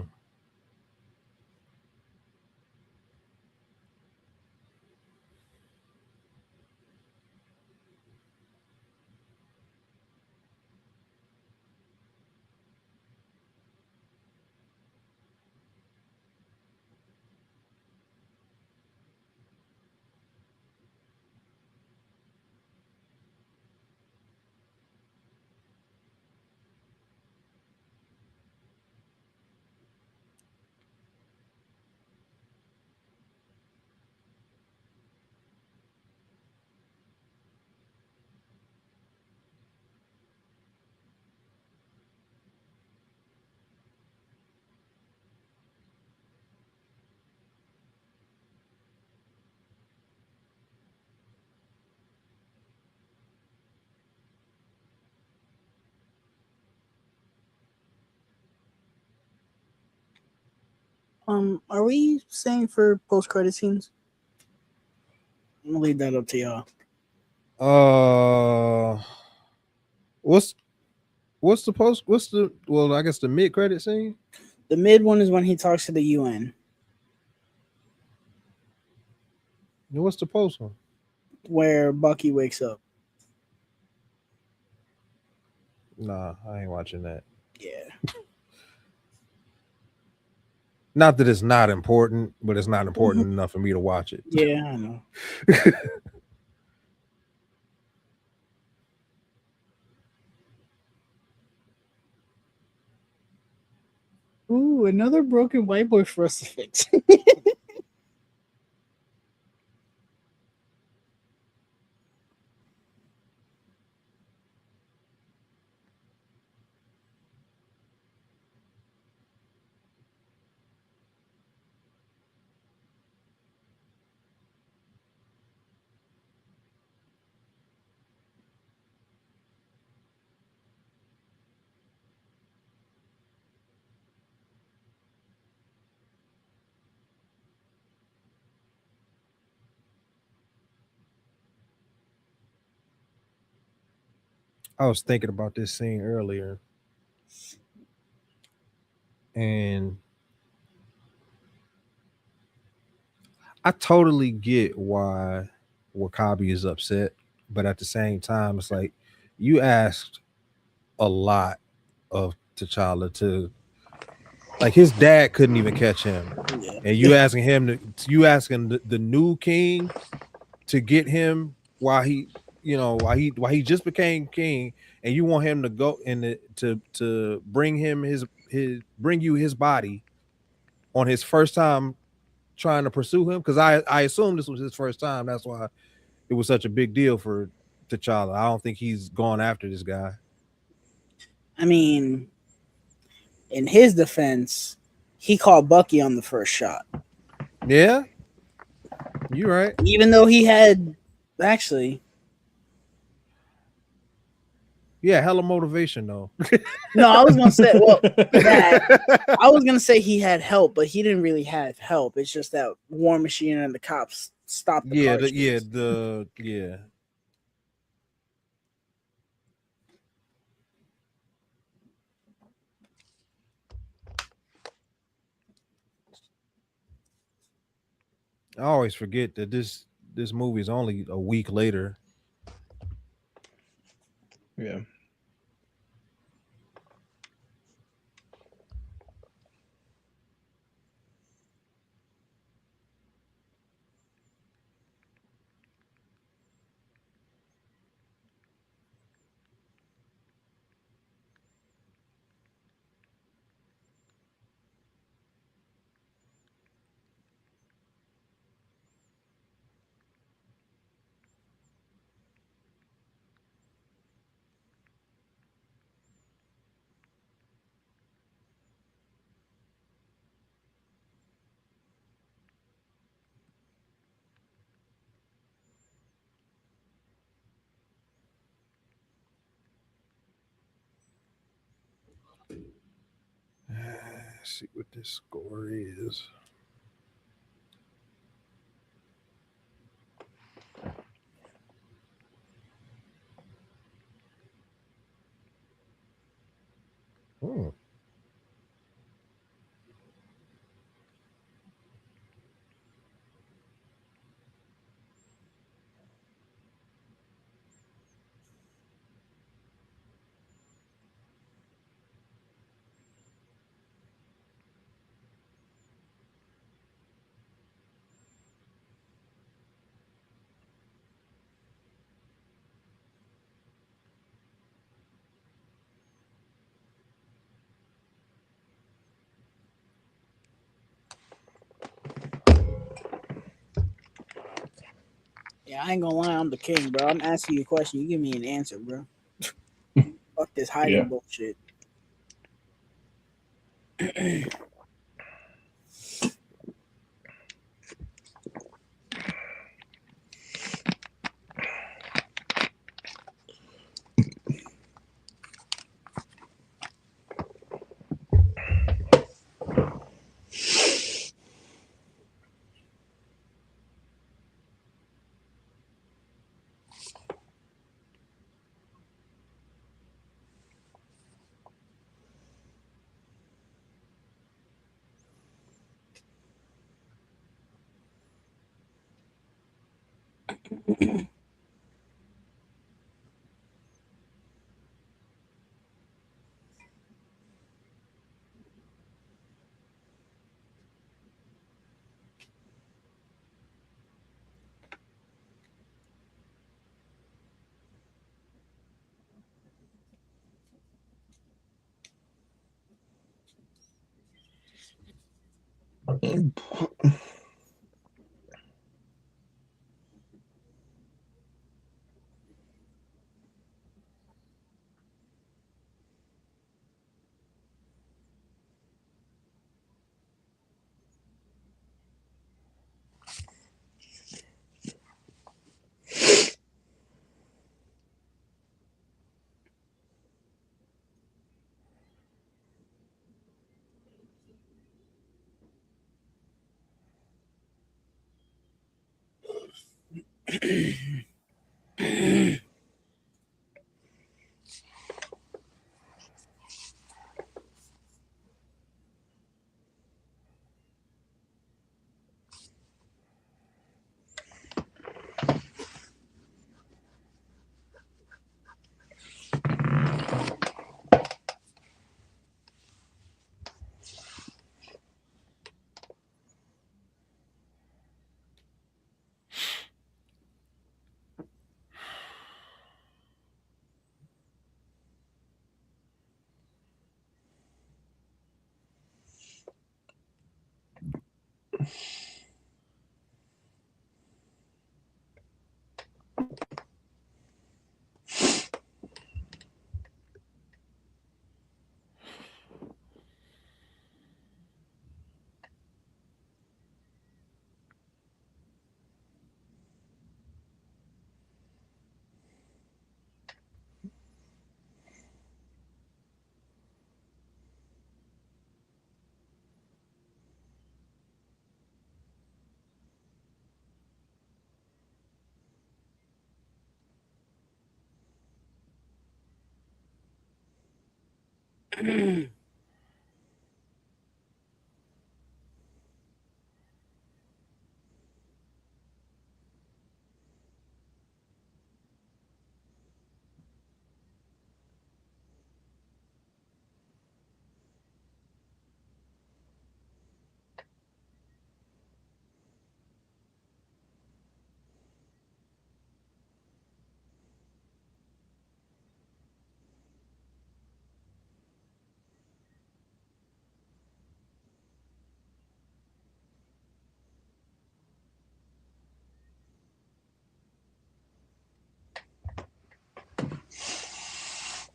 Are we saying for post credit scenes? I'm gonna leave that up to y'all. Uh, what's what's the post? What's the well? I guess the mid credit scene. The mid one is when he talks to the UN, What's the post one? where Bucky wakes up. Nah, I ain't watching that. Yeah. Not that it's not important, but it's not important enough for me to watch it. Yeah, I know. Ooh, another broken white boy for us to fix. I was thinking about this scene earlier, and I totally get why Wakabi is upset, but at the same time, it's like you asked a lot of T'Challa to like his dad couldn't even catch him, Yeah. and you asking him to you asking the new king to get him while he while he just became king, and you want him to go and to bring him his bring you his body on his first time trying to pursue him, because I assume this was his first time. That's why it was such a big deal for T'Challa. I don't think he's gone after this guy. I mean, in his defense, he called Bucky on the first shot. Yeah, you're right. Even though he had actually Yeah, hella motivation though. no, I was gonna say that I was gonna say he had help, but he didn't really have help. It's just that War Machine and the cops stopped the yeah, car. yeah. I always forget that this movie is only a week later Yeah. Let's see what this score is. Hmm. Yeah, I ain't gonna lie, I'm the king, bro. I'm asking you a question. You give me an answer, bro. Fuck this hiding Yeah. bullshit.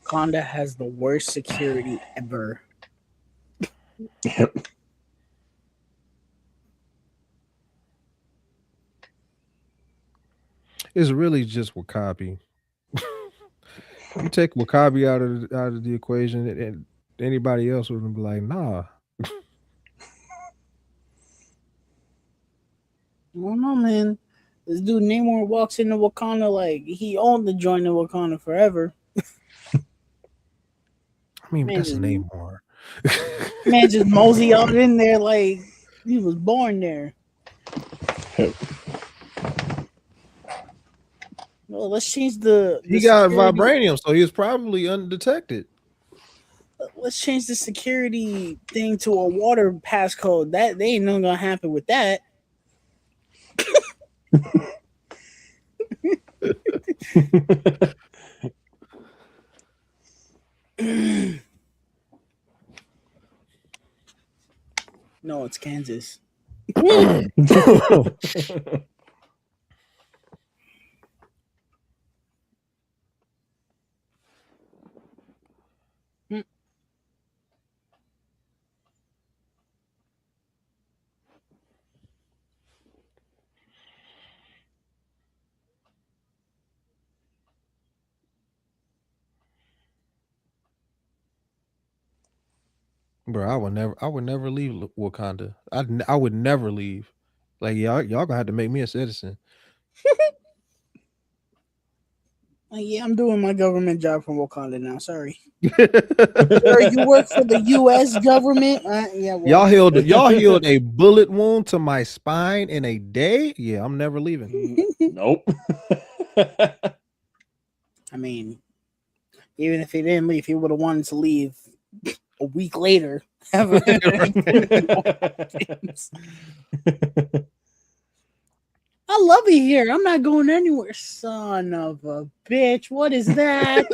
Wakanda has the worst security ever. It's really just Wakabi. You take Wakabi out of the equation, and anybody else would be like, nah. I don't know, man. This dude Namor walks into Wakanda like he owned the joint in Wakanda forever. I mean, but Man that's a just name more. man just mosey on in there like he was born there. Well, let's change the He got security. vibranium, so he was probably undetected. Let's change the security thing to a water passcode. That they ain't nothing gonna happen with that. No, it's Kansas. Bro, I would never leave Wakanda. I would never leave. Like y'all gonna have to make me a citizen. Yeah, I'm doing my government job from Wakanda now. Sorry. Sir, you work for the U.S. government? Yeah, well. Y'all healed a bullet wound to my spine in a day. Yeah, I'm never leaving. Nope. I mean, even if he didn't leave, he would have wanted to leave a week later. I love it here. I'm not going anywhere. Son of a bitch. What is that?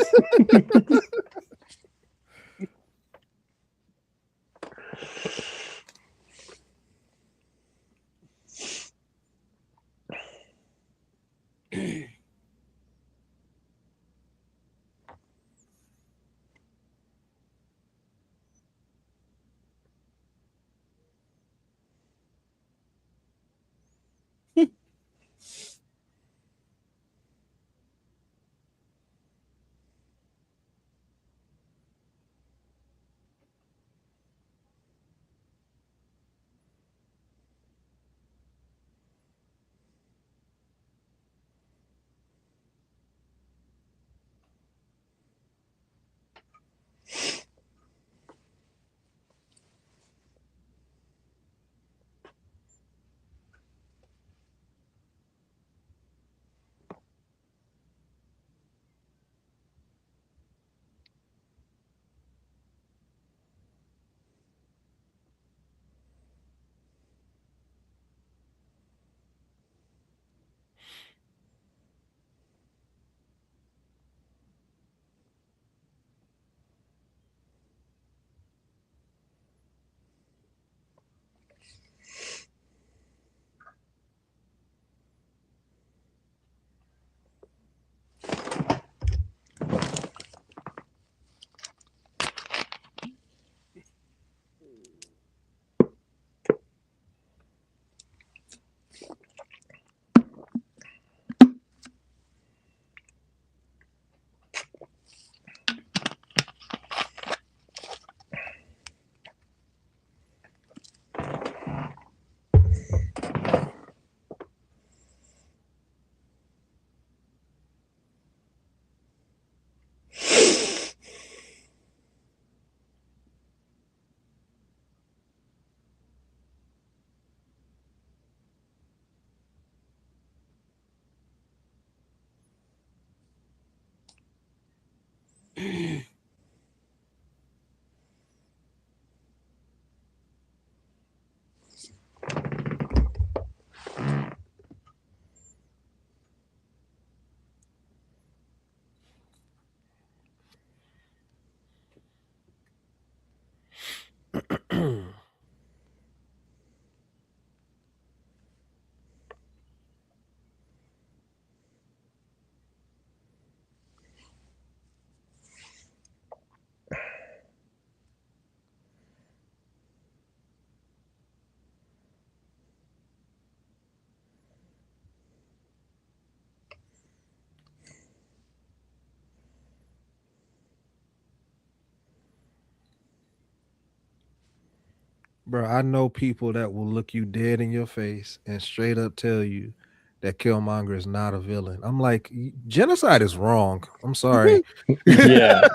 Bro, I know people that will look you dead in your face and straight up tell you that Killmonger is not a villain. I'm like, genocide is wrong. I'm sorry. Yeah.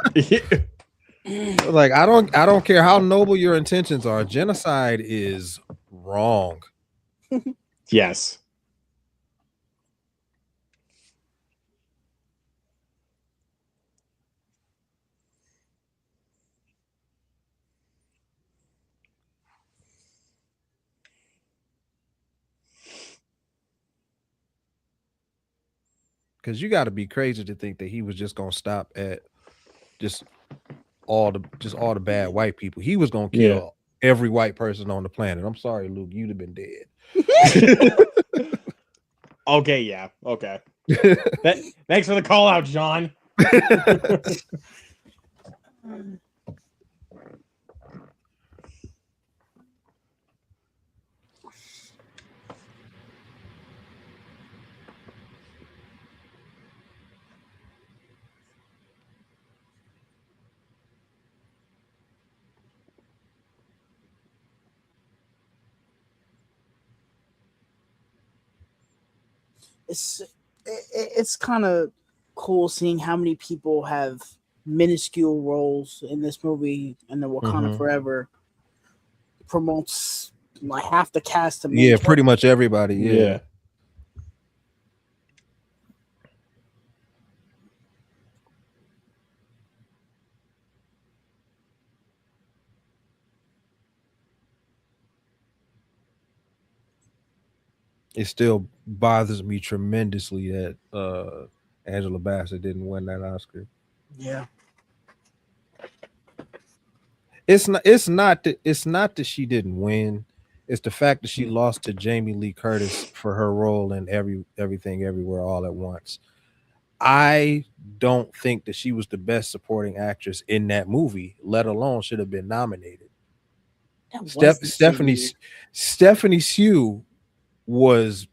Like, I don't care how noble your intentions are. Genocide is wrong. Yes. Because you got to be crazy to think that he was just gonna stop at just all the bad white people. He was gonna Yeah. kill every white person on the planet. I'm sorry, Luke, you'd have been dead. Okay, yeah. Okay. Thanks for the call out, John. It's kind of cool seeing how many people have minuscule roles in this movie, and the Wakanda Mhm. Forever promotes like half the cast to main Yeah, pretty characters. much everybody. Yeah. Yeah. It still bothers me tremendously that Angela Bassett didn't win that Oscar. Yeah, It's not that she didn't win. It's the fact that she Mm. lost to Jamie Lee Curtis for her role in everything everywhere all at once. I don't think that she was the best supporting actress in that movie, let alone should have been nominated. that was the same year. Stephanie Sue was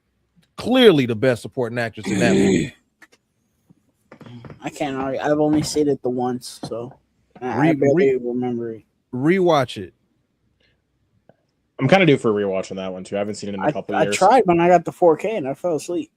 clearly the best supporting actress in that movie. I can't argue. I've only seen it the once, so I Re, re, barely remember it. Rewatch it. I'm kind of due for a rewatch on that one too. I haven't seen it in a I couple I years. tried when I got the 4K and I fell asleep.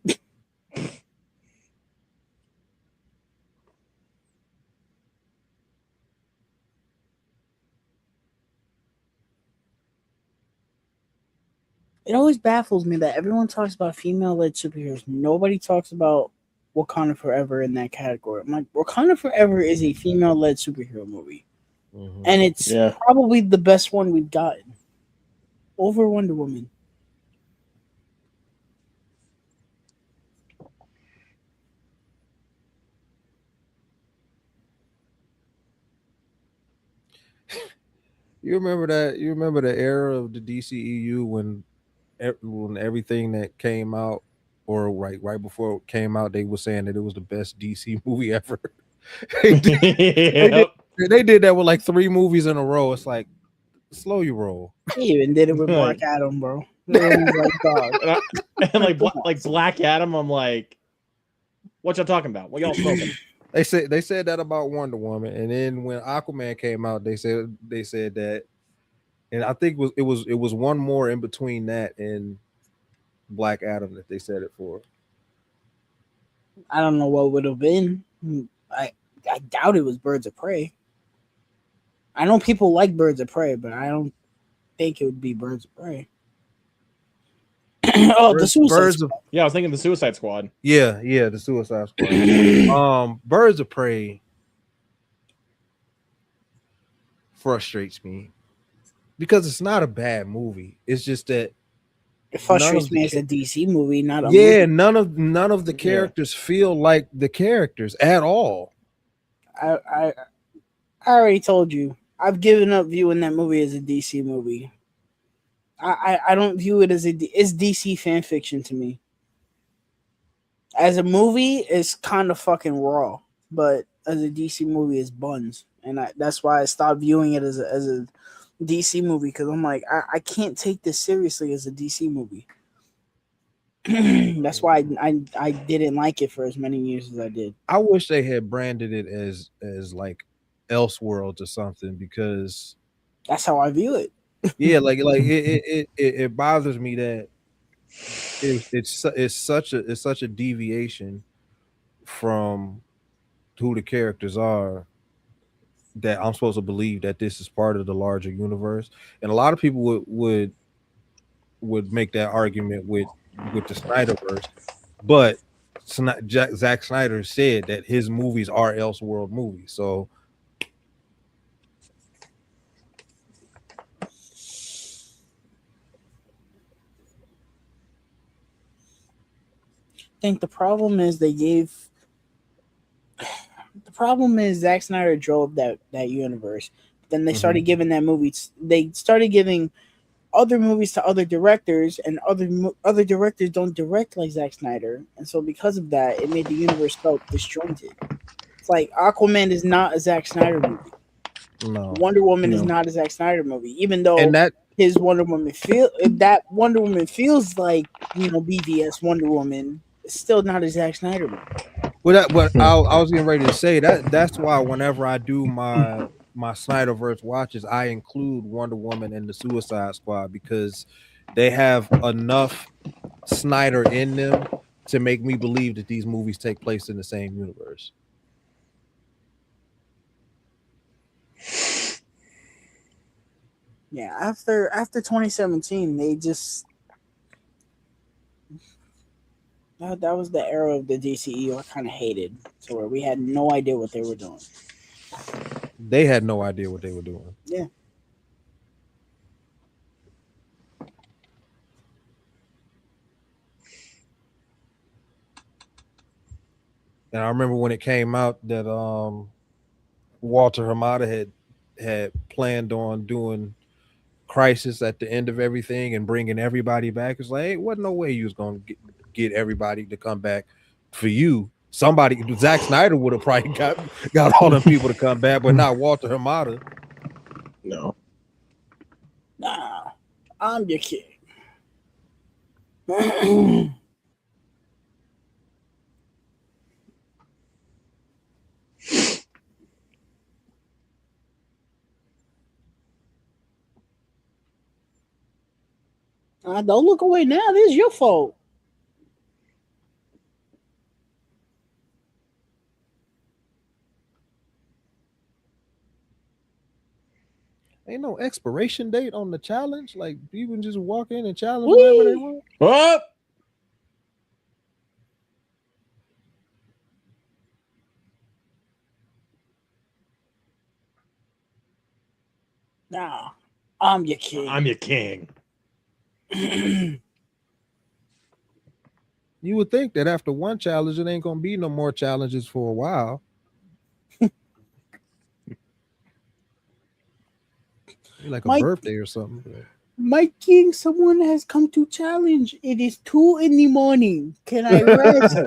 It always baffles me that everyone talks about female-led superheroes. Nobody talks about Wakanda Forever in that category. I'm like, Wakanda Forever is a female-led superhero movie, Mhm. and it's Yeah. probably the best one we've gotten over Wonder Woman. You remember that? You remember the era of the DCEU when everything that came out, or right before it came out, they were saying that it was the best DC movie ever. they, did, they did Yep. they did that with like 3 movies in a row. It's like, slow your roll. He even did it with Black Like, Adam, bro. Everyone's like, dog. and, and like Come on. like Black Adam, I'm like, what y'all talking about? What y'all smoking? They said that about Wonder Woman, and then when Aquaman came out, they said that, and I think it was one more in between that and Black Adam that they said it for. I don't know what would have been. I I doubt it was Birds of Prey. I know people like Birds of Prey, but I don't think it would be Birds of Prey. Oh, the Suicide Birds of Squad. Yeah, I was thinking the Suicide Squad. yeah, the Suicide Squad. Birds of Prey frustrates me because it's not a bad movie. It's just that It none frustrates of the me as a DC movie, not a yeah, movie. none of the Yeah. characters feel like the characters at all. I, I I already told you. I've given up viewing that movie as a DC movie. I don't view it as it's DC fan fiction to me. As a movie, it's kind of fucking raw, but as a DC movie, it's buns, and that's why I stopped viewing it as a DC movie because I'm like I can't take this seriously as a DC movie. That's why I didn't like it for as many years as I did. I wish they had branded it as like Elseworlds or something, because That's how I view it. Yeah, like it bothers me that it's such a deviation from who the characters are that I'm supposed to believe that this is part of the larger universe. And a lot of people would make that argument with the Snyderverse, but Zack Snyder said that his movies are Elseworld movies. So I think the problem is Zack Snyder drove that universe. Then they started mhm. giving that movie. They started giving other movies to other directors, and other directors don't direct like Zack Snyder, and so because of that, it made the universe felt disjointed. It's like Aquaman is not a Zack Snyder movie. No, Wonder Woman is No. not a Zack Snyder movie, even and though that his Wonder Woman feel if that Wonder Woman feels like BVS Wonder Woman. It's still not a Zack Snyder movie. but I was getting ready to say that that's why whenever I do my Snyderverse watches, I include Wonder Woman and the Suicide Squad because they have enough Snyder in them to make me believe that these movies take place in the same universe. Yeah, after 2017, they just that was the era of the DCEU I kind of hated, to where we had no idea what they were doing. They had no idea what they were doing. Yeah, And I remember when it came out that Walter Hamada had planned on doing Crisis at the end of everything and bringing everybody back. It's like, hey, wasn't no way you was gonna get everybody to come back for you. Somebody, Zack Snyder would have probably got all them people to come back, but not Walter Hamada. No. nah, I'm your king. Don't look away now. This is your fault. Ain't no expiration date on the challenge. Like you can just walk in and challenge whenever they Wee! want. Oh! Nah, I'm your king. I'm your king. You would think that after one challenge, it ain't gonna be no more challenges for a while. Like a Mike, birthday or something. my king, someone has come to challenge. It is 2 in the morning. Can I rest?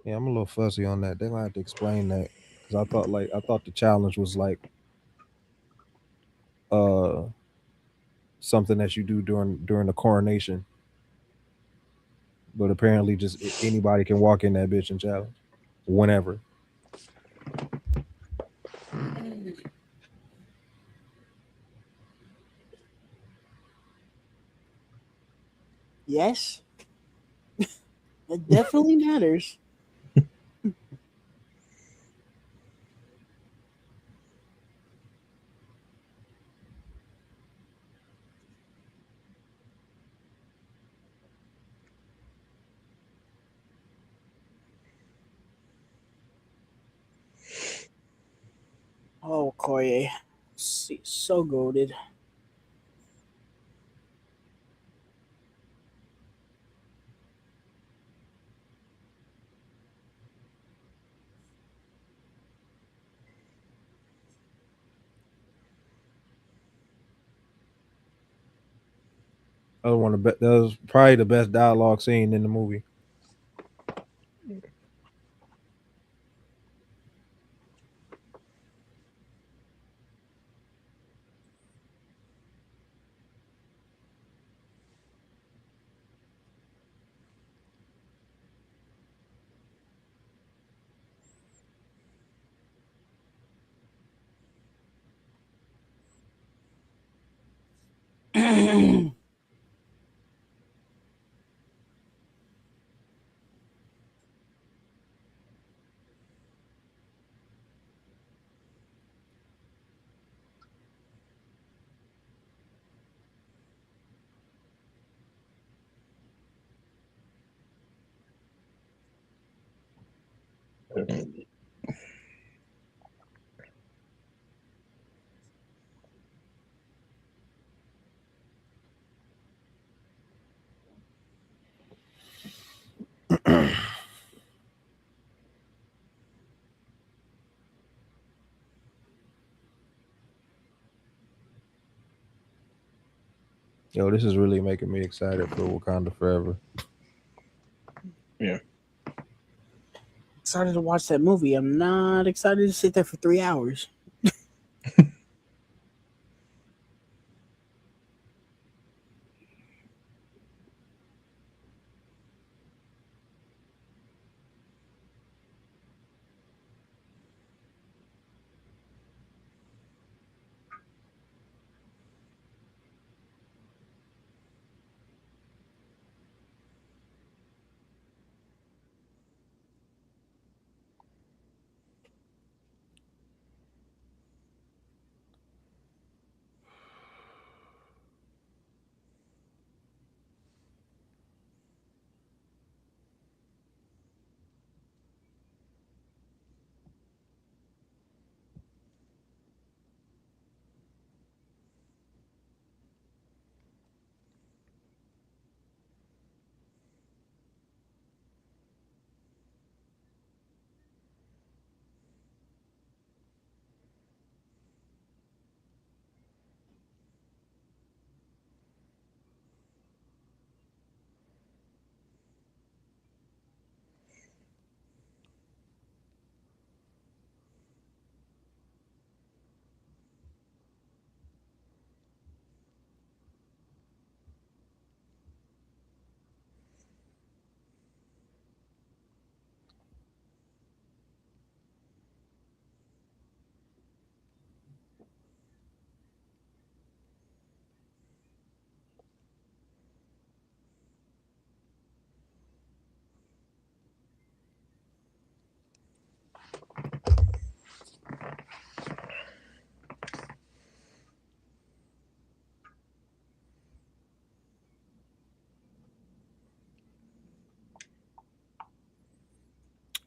Yeah, I'm a little fuzzy on that. They're gonna have to explain that because I thought the challenge was like uh something that you do during the coronation, but apparently just anybody can walk in that bitch and challenge whenever. Yes, it definitely matters. Oh, Koye. So goaded. That was probably the best dialogue scene in the movie. Yo, this is really making me excited for Wakanda Forever. Yeah. Excited to watch that movie. I'm not excited to sit there for 3 hours.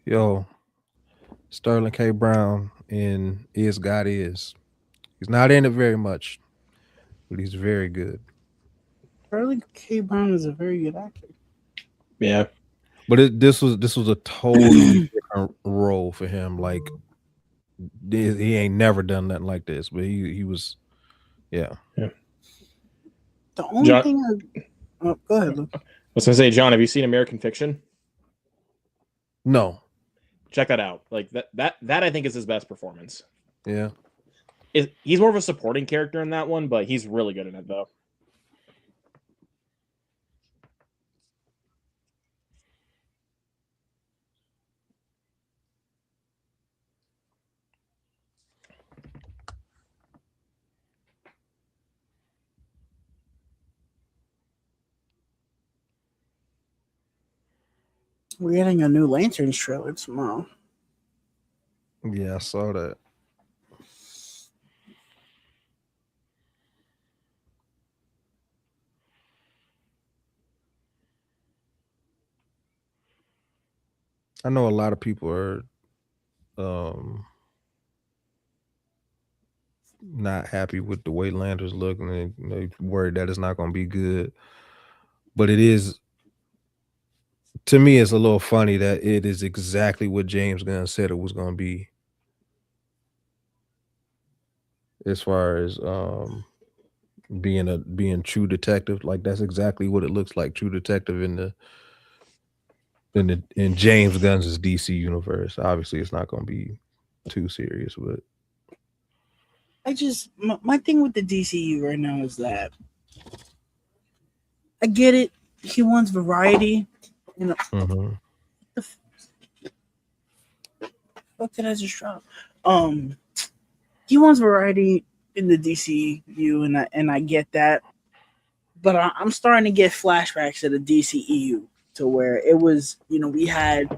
Yo, Sterling K. Brown in Is God Is. He's not in it very much, but he's very good. Sterling K. Brown is a very good actor. Yeah. But this was a totally different role for him. Like he ain't never done nothing like this, but he was, yeah. Yeah. The only John, thing go ahead, Luke. I was gonna say, John, have you seen American Fiction? No, Check that out. Like that I think is his best performance. yeah. He's more of a supporting character in that one, but he's really good in it though. We're getting a new Lanterns trailer tomorrow. Yeah, I saw that. I know a lot of people are um not happy with the way Landers look, and they worried that it's not going to be good. But it is, to me, it's a little funny that it is exactly what James Gunn said it was going to be, as far as being True Detective. Like that's exactly what it looks like, True Detective in James Gunn's DC universe. Obviously, it's not going to be too serious, but My thing with the DCU right now is that I get it. He wants variety. You know, mhm. the fuck did I just drop? He wants variety in the DCU, and I get that. but I'm starting to get flashbacks to the DCEU to where it was, we had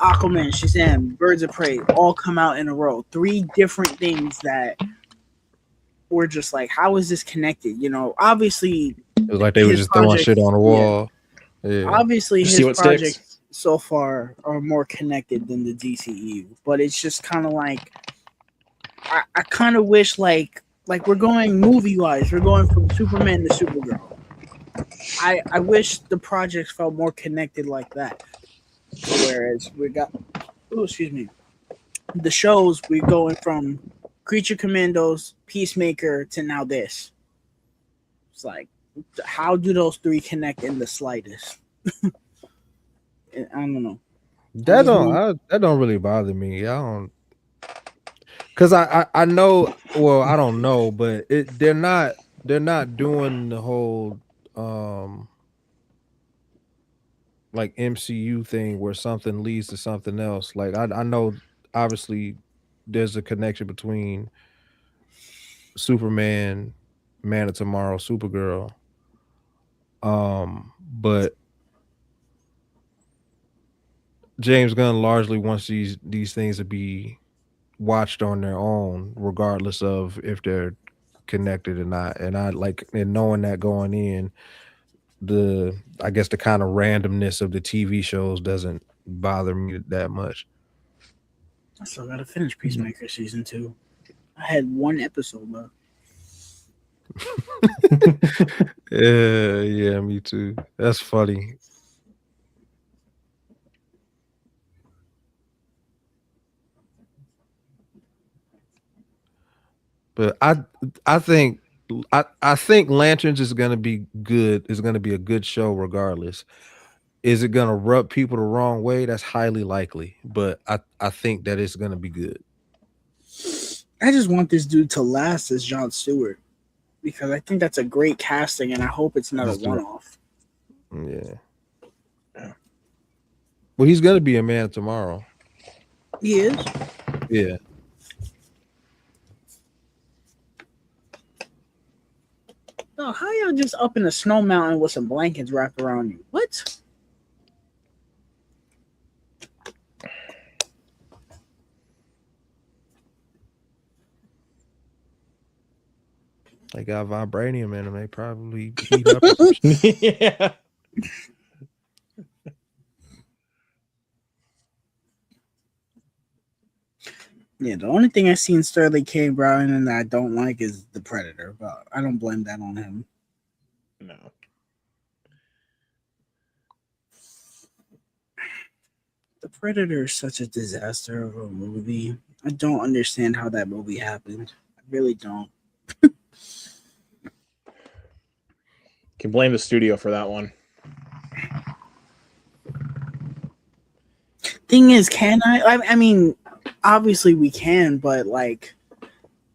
Aquaman, Shazam, Birds of Prey all come out in a row. Three different things that were just like, how is this connected? Obviously It was like they were his just throwing shit projects, on the yeah, wall. Yeah. obviously See his what sticks. projects so far are more connected than the DCEU, but it's just kind of like I kind of wish like we're going movie wise, we're going from Superman to Supergirl. I wish the projects felt more connected like that. Whereas we got, oh excuse me, the shows we're going from Creature Commandos, Peacemaker to now this. It's like, how do those three connect in the slightest? I don't know. That don't really bother me. I don't, because I know, well, I don't know, but they're not doing the whole like MCU thing where something leads to something else. Like I know obviously there's a connection between Superman, Man of Tomorrow, Supergirl. But James Gunn largely wants these things to be watched on their own, regardless of if they're connected or not. And I like, and knowing that going in, I guess the kind of randomness of the TV shows doesn't bother me that much. I still gotta finish Peacemaker season 2. I had one episode left. Yeah, me too. That's funny. But I think I think Lanterns is gonna be good. Is gonna be a good show regardless. Is it gonna rub people the wrong way? That's highly likely. But I think that it's gonna be good. I just want this dude to last as Jon Stewart because I think that's a great casting, and I hope it's not a Just do it. one-off. Yeah. Well, he's gonna be a Man tomorrow. He is. Yeah. No, how y'all just up in a snow mountain with some blankets wrapped around you? What? They got vibranium in them. They probably heat up. Or some shit. Yeah. Yeah, the only thing I seen Sterling K. Brown in that I don't like is The Predator, but I don't blame that on him. No. The Predator is such a disaster of a movie. I don't understand how that movie happened. I really don't. Can blame the studio for that one. Thing is, can I mean, obviously we can, but like,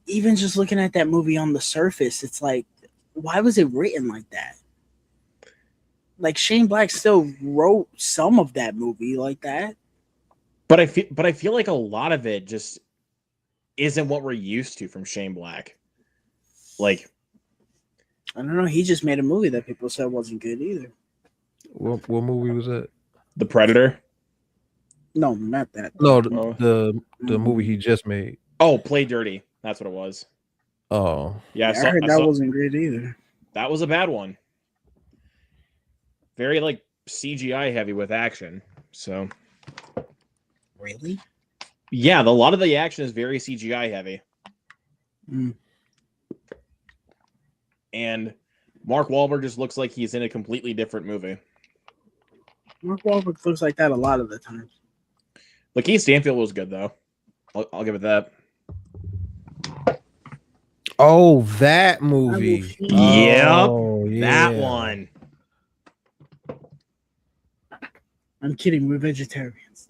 even just looking at that movie on the surface, it's like, why was it written like that? Like Shane Black still wrote some of that movie like that. But I feel like a lot of it just isn't what we're used to from Shane Black. Like, I don't know. He just made a movie that people said wasn't good either. What movie was that? The Predator. No, not that. No, Oh. the movie he just made. Oh, Play Dirty. That's what it was. Oh, Yeah, I heard that wasn't great either. That was a bad one. Very like CGI heavy with action. So Really? yeah, a lot of the action is very CGI heavy. Mm. And Mark Wahlberg just looks like he's in a completely different movie. Mark Wahlberg looks like that a lot of the times. Lakeith Stanfield was good though. I'll give it that. Oh, that movie. Yep. Oh, yeah. That one. I'm kidding. We're vegetarians.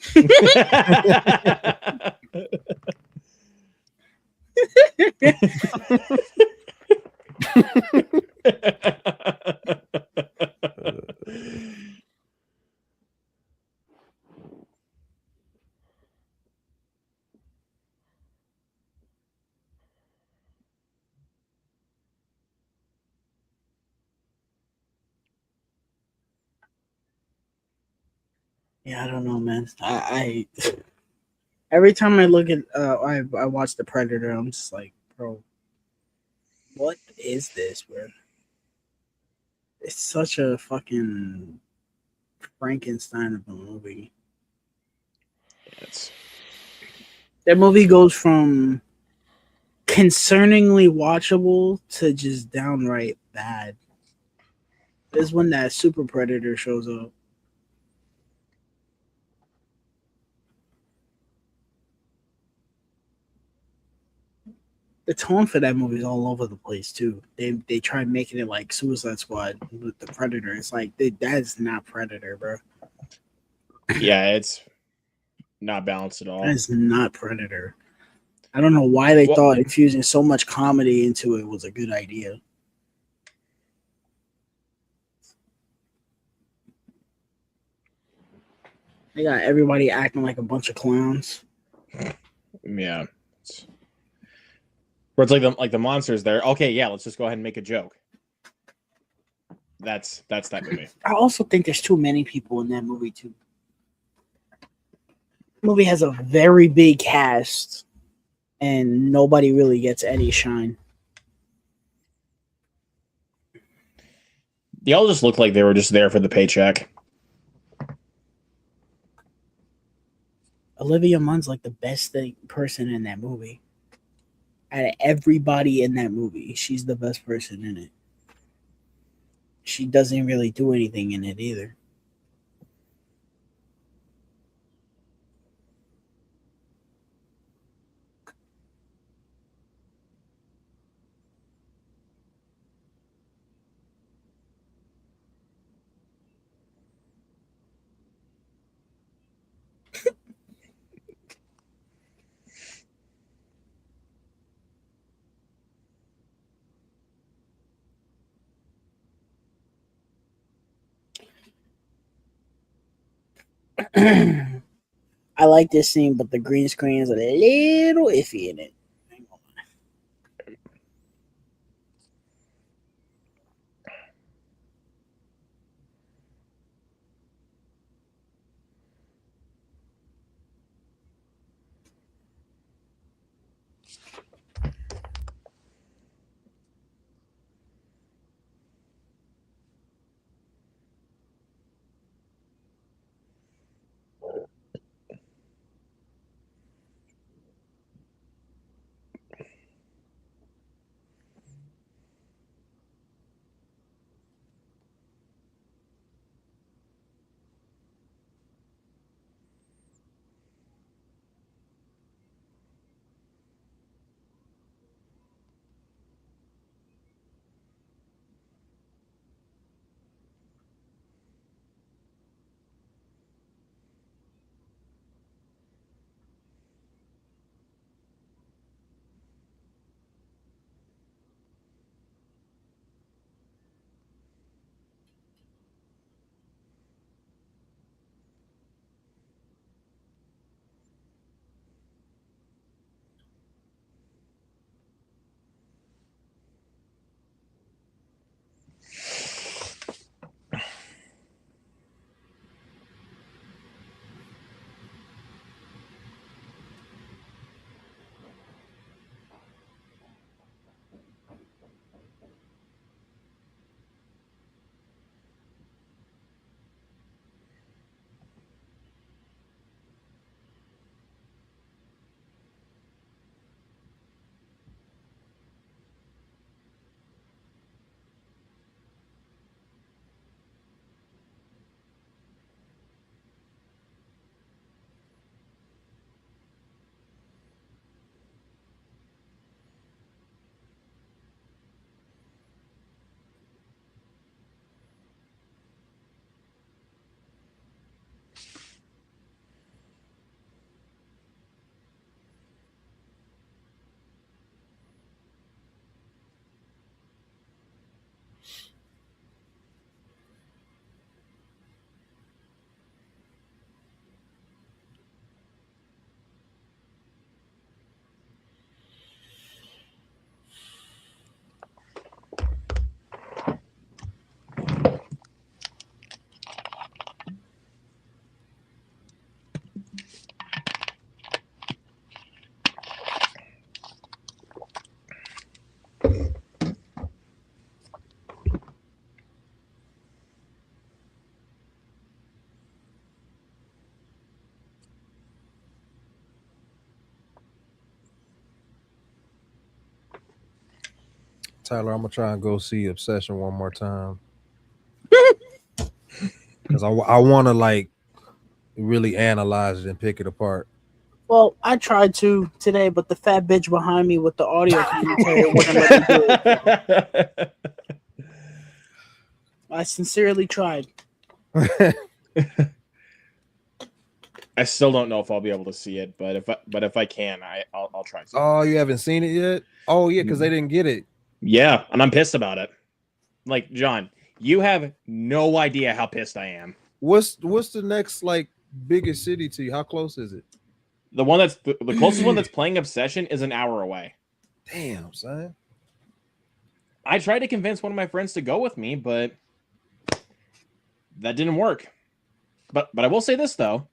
Yeah, I don't know, man. I every time I look at I watch the Predator, I'm just like, bro, what is this, bro? It's such a fucking Frankenstein of a movie. It's That movie goes from concerningly watchable to just downright bad. This when that super predator shows up. The tone for that movie is all over the place too. They try making it like Suicide Squad with the Predator. It's like that is not Predator, bro. yeah, it's not balanced at That all. is not Predator. I don't know why they Well, thought infusing so much comedy into it was a good idea. They got everybody acting like a bunch of clowns. yeah. Where it's like the monsters there. Okay, yeah, let's just go ahead and make a joke. That's that movie. I also think there's too many people in that movie too. The movie has a very big cast, and nobody really gets any shine. They all just look like they were just there for the paycheck. Olivia Munn's like the best person in that movie. Out of everybody in that movie, she's the best person in it. She doesn't really do anything in it either. I like this scene, but the green screen is a little iffy in it. Tyler, I'm gonna try and go see Obsession one more time because I want to like really analyze it and pick it apart. Well, I tried to today, but the fat bitch behind me with the audio commentary wouldn't let me do it. I sincerely tried. I still don't know if I'll be able to see it, but if I can, I'll try to. Oh, you haven't seen it yet? Oh yeah, because they didn't get it. Yeah, and I'm pissed about it. Like, John, you have no idea how pissed I am. What's the next like biggest city to you? How close is it? The one that's the closest one that's playing Obsession is an hour away. Damn, son. I tried to convince one of my friends to go with me, but that didn't work. But I will say this though.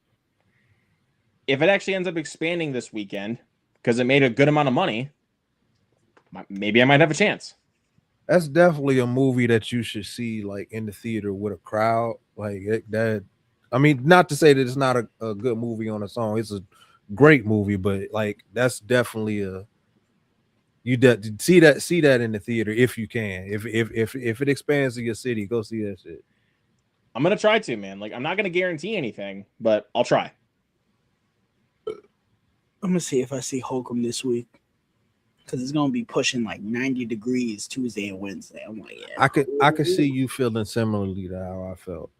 If it actually ends up expanding this weekend, because it made a good amount of money, maybe I might have a chance. That's definitely a movie that you should see like in the theater with a crowd. Like that. I mean, not to say that it's not a good movie on its own. It's a great movie, but like that's definitely a see that in the theater if you can. If it expands to your city, go see that shit. I'm gonna try to, man. Like, I'm not gonna guarantee anything, but I'll try. I'm gonna see if I see Holcomb this week because it's gonna be pushing like 90 degrees Tuesday and Wednesday. I'm like, yeah. I could see you feeling similarly to how I felt.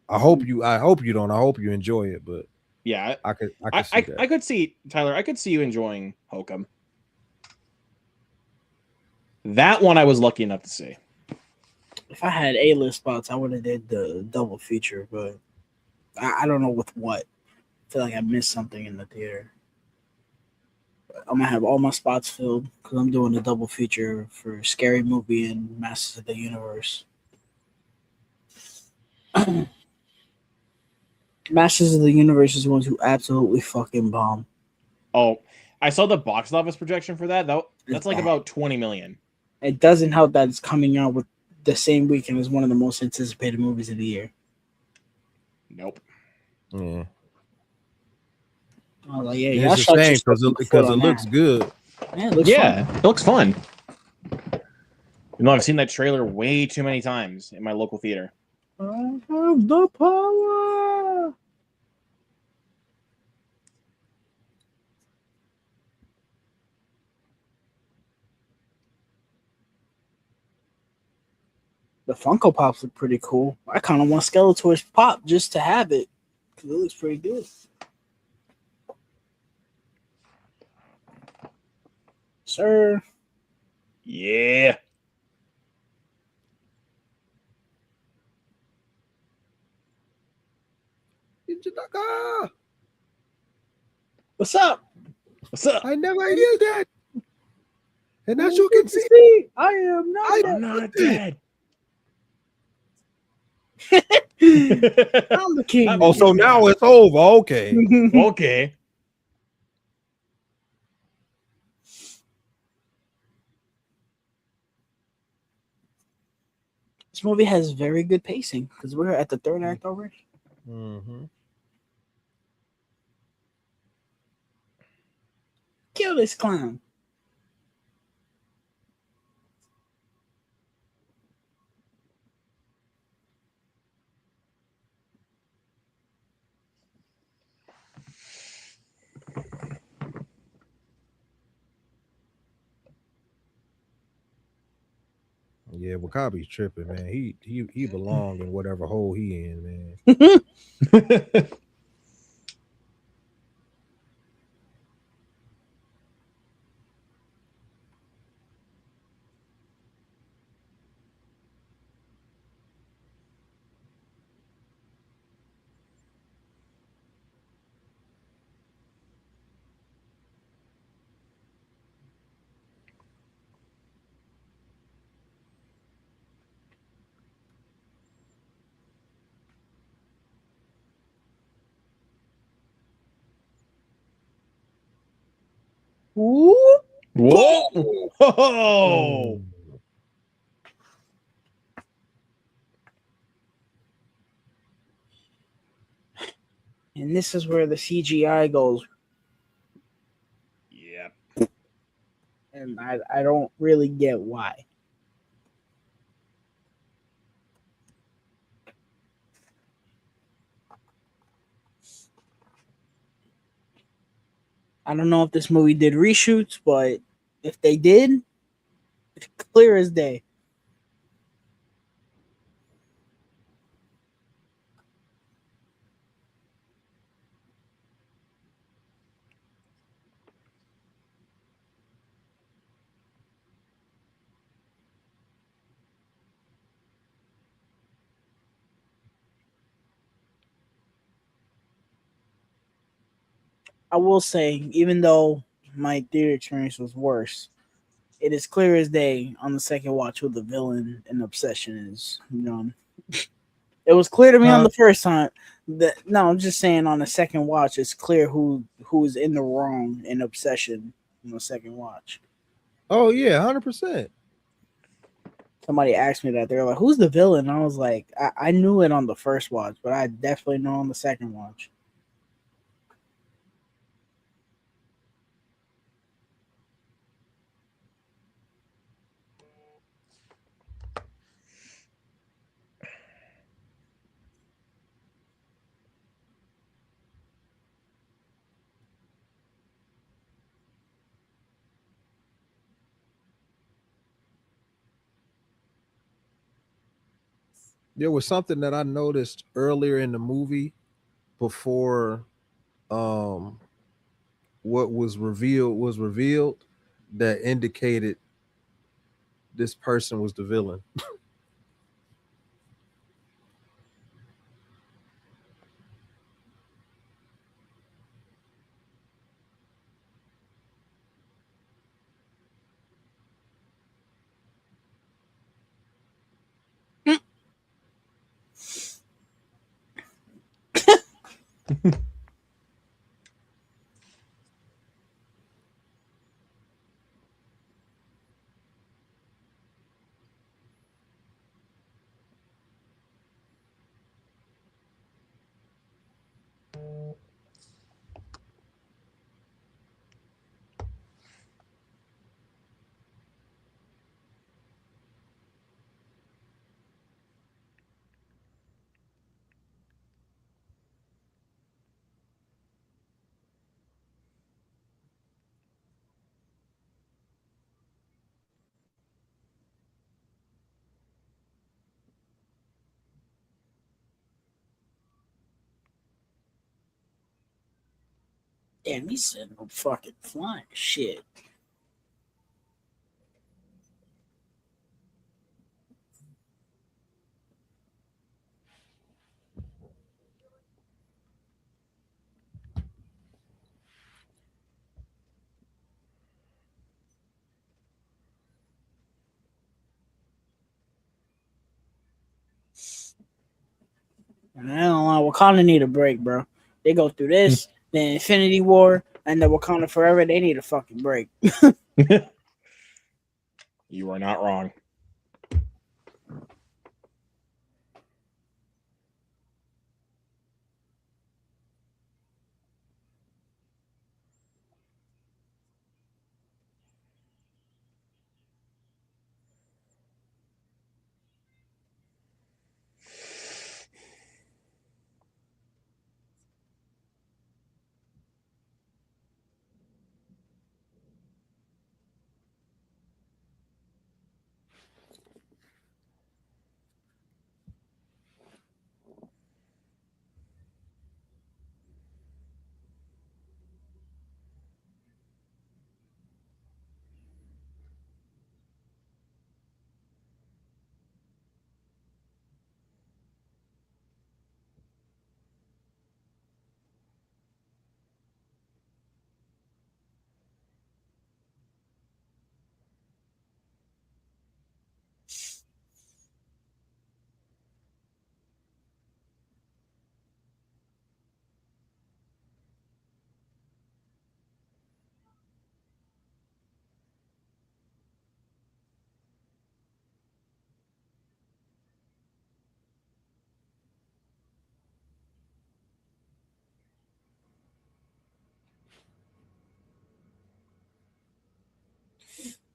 I hope you don't. I hope you enjoy it, but yeah, I could see that. I could see Tyler. I could see you enjoying Holcomb. That one I was lucky enough to see. If I had A-list spots, I would have did the double feature, but I don't know with what. I feel like I missed something in the theater. I'm gonna have all my spots filled because I'm doing a double feature for Scary Movie and Masters of the Universe. Masters of the Universe is the ones who absolutely fucking bomb. Oh, I saw the box office projection for that. That's like about 20 million. It doesn't help that it's coming out with the same weekend as one of the most anticipated movies of the year. Nope. Yeah. I was like, yeah, It's a shame because it looks good. Yeah, it looks fun. It looks fun. You know, I've seen that trailer way too many times in my local theater. I have the power. The Funko Pops look pretty cool. I kind of want Skeletor's pop just to have it because it looks pretty good. Sir. Yeah. What's up? What's up? I never hear that. And as you can see, I am not I'm not dead. I'm the king. Oh, so now it's over. Okay. Okay. This movie has very good pacing because we're at the third act already. Mm-hmm. Kill this clown. Yeah, Wakabi's tripping, man. He belonged in whatever hole he in, man. Ooh. Whoa! Oh. And this is where the CGI goes. Yeah. And I don't really get why. I don't know if this movie did reshoots, but if they did, clear as day. I will say, even though my theater experience was worse, it is clear as day on the second watch who the villain and obsession is. You know, it was clear to me on Huh? the first time. That no, I'm just saying on the second watch, it's clear who is in the wrong in obsession on the second watch. Oh yeah, 100%. Somebody asked me that they're like, "Who's the villain?" And I was like, I knew it on the first watch, but I definitely know on the second watch. There was something that I noticed earlier in the movie before um what was revealed that indicated this person was the villain. Damn, he said no fucking flying shit. And I don't know, Wakanda need a break, bro. They go through this, the Infinity War, and the Wakanda Forever. They need a fucking break. You are not wrong.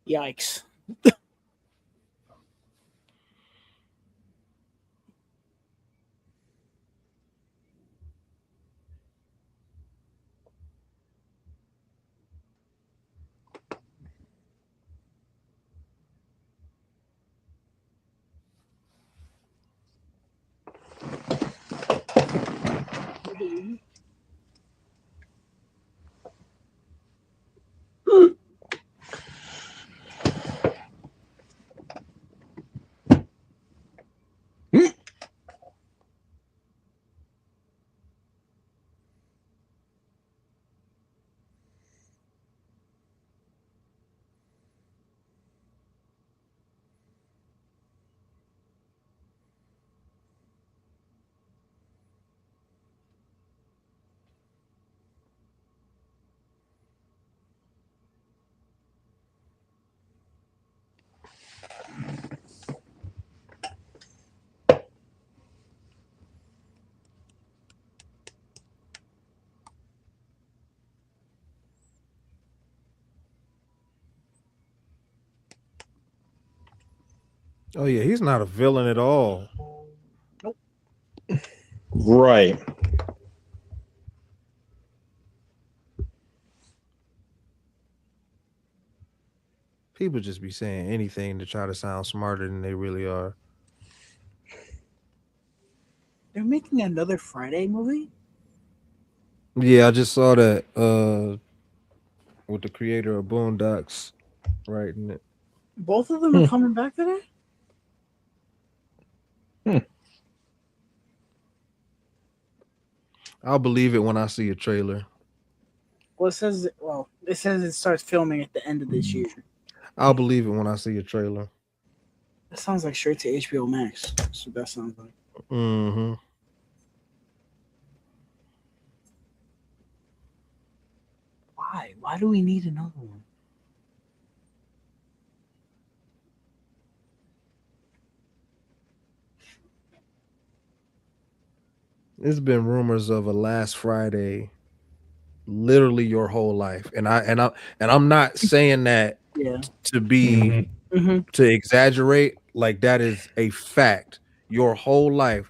Yikes. Oh yeah, he's not a villain at all. Right. People just be saying anything to try to sound smarter than they really are. They're making another Friday movie. Yeah, I just saw that with the creator of Boondocks writing it. Both of them are coming back today. I'll believe it when I see a trailer. It says it starts filming at the end of this year. I'll believe it when I see a trailer. That sounds like straight to HBO Max. That's what that sounds like. Mm-hmm. Why? Why do we need another one? There's been rumors of a last Friday literally your whole life. And I'm not saying that Yeah. to be Mm-hmm. to exaggerate, like that is a fact. Your whole life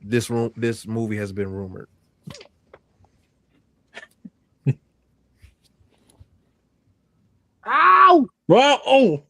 this movie has been rumored. Ow! Well, oh.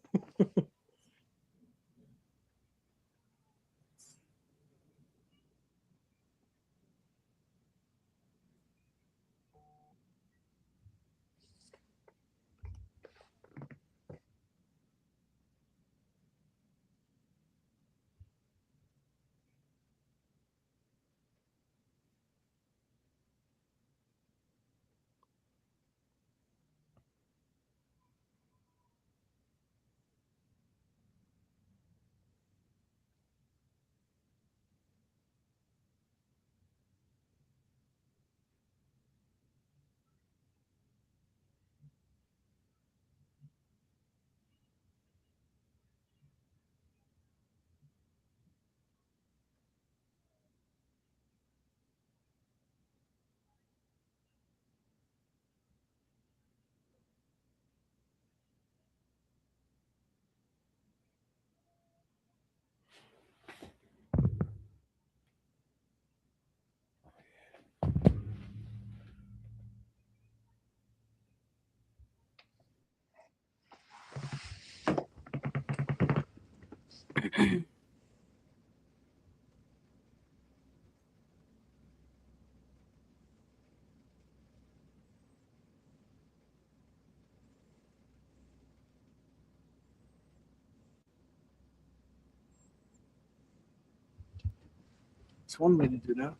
It's one way to do that.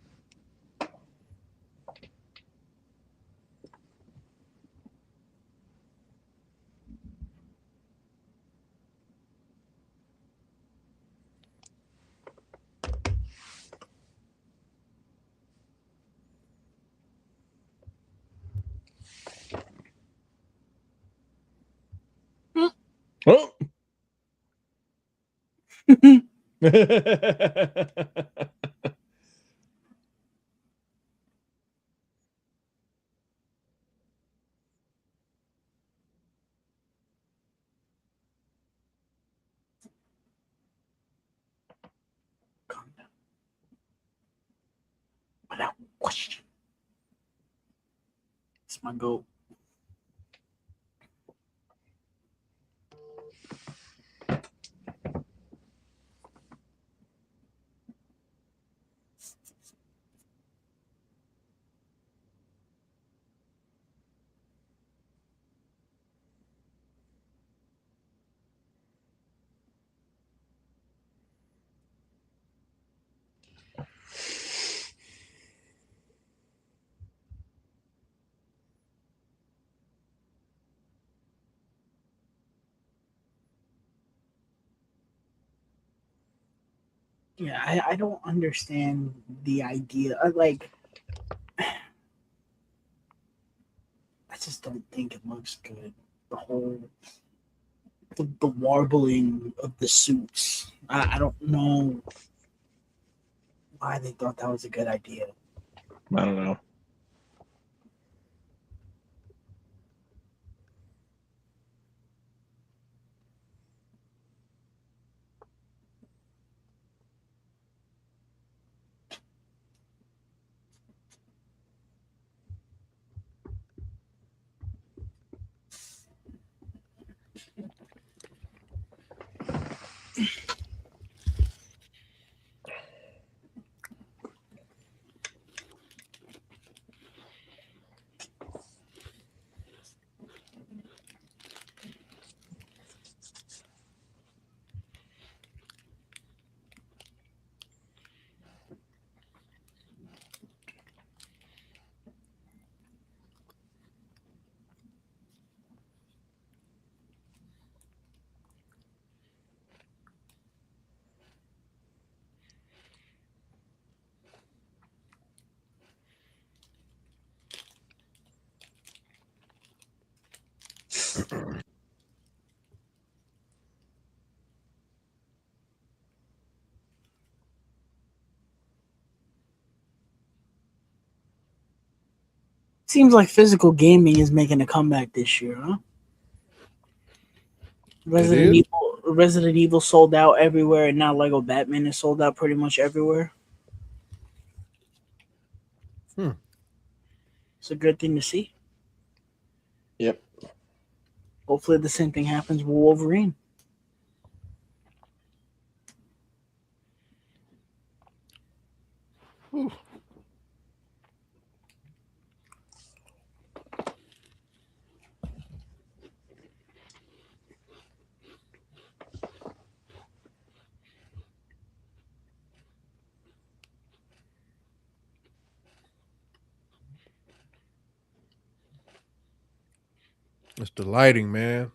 Oh. Calm down. Without question. It's my goal. Yeah, I don't understand the idea. Like, I just don't think it looks good. The whole the warbling of the suits. I don't know why they thought that was a good idea. I don't know. Seems like physical gaming is making a comeback this year, huh? It Resident is. Evil Resident Evil sold out everywhere, and now Lego Batman is sold out pretty much everywhere. Hmm. It's a good thing to see. Yep. Hopefully, the same thing happens with Wolverine. Whew. It's the lighting, man.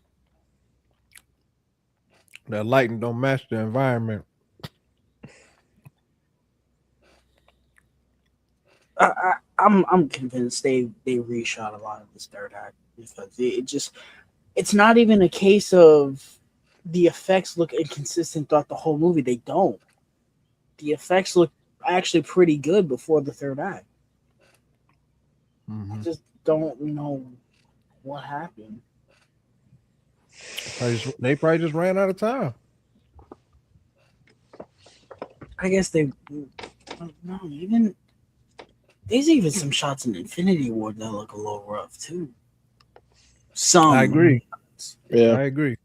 That lighting don't match the environment. I'm convinced they reshot a lot of this third act because it just it's not even a case of the effects look inconsistent throughout the whole movie. They don't. The effects look actually pretty good before the third act. I Mm-hmm. just don't know what happened. They probably just ran out of time. I guess they no even there's even some shots in Infinity War that look a little rough too. I Some agree. Yeah. I agree.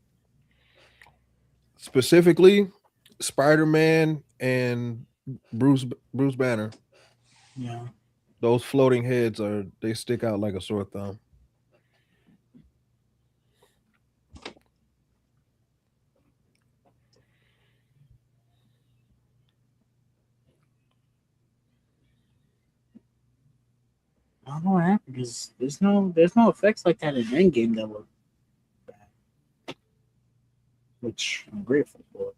Specifically, Spider-Man and Bruce Banner. yeah. Those floating heads they stick out like a sore thumb. I don't know what happened because there's no effects like that in Endgame that look bad, which I'm grateful for.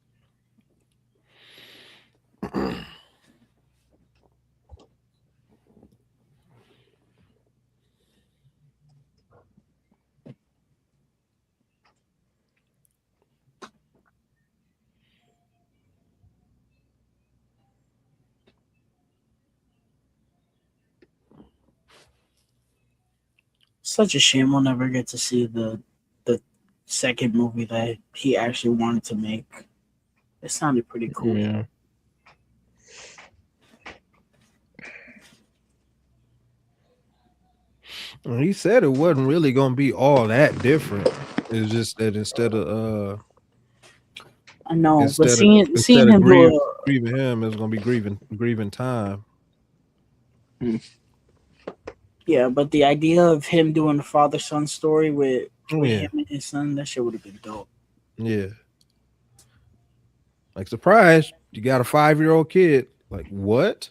Such a shame we'll never get to see the second movie that he actually wanted to make. It sounded pretty cool. Yeah. And he said it wasn't really gonna be all that different. It's just that I know, but instead of seeing instead of him do grieving him, it's gonna be grieving time. yeah, but the idea of him doing a father son story Oh with yeah, him and his son, that shit would have been dope. yeah. Like surprise, you got a 5-year-old kid. Like what?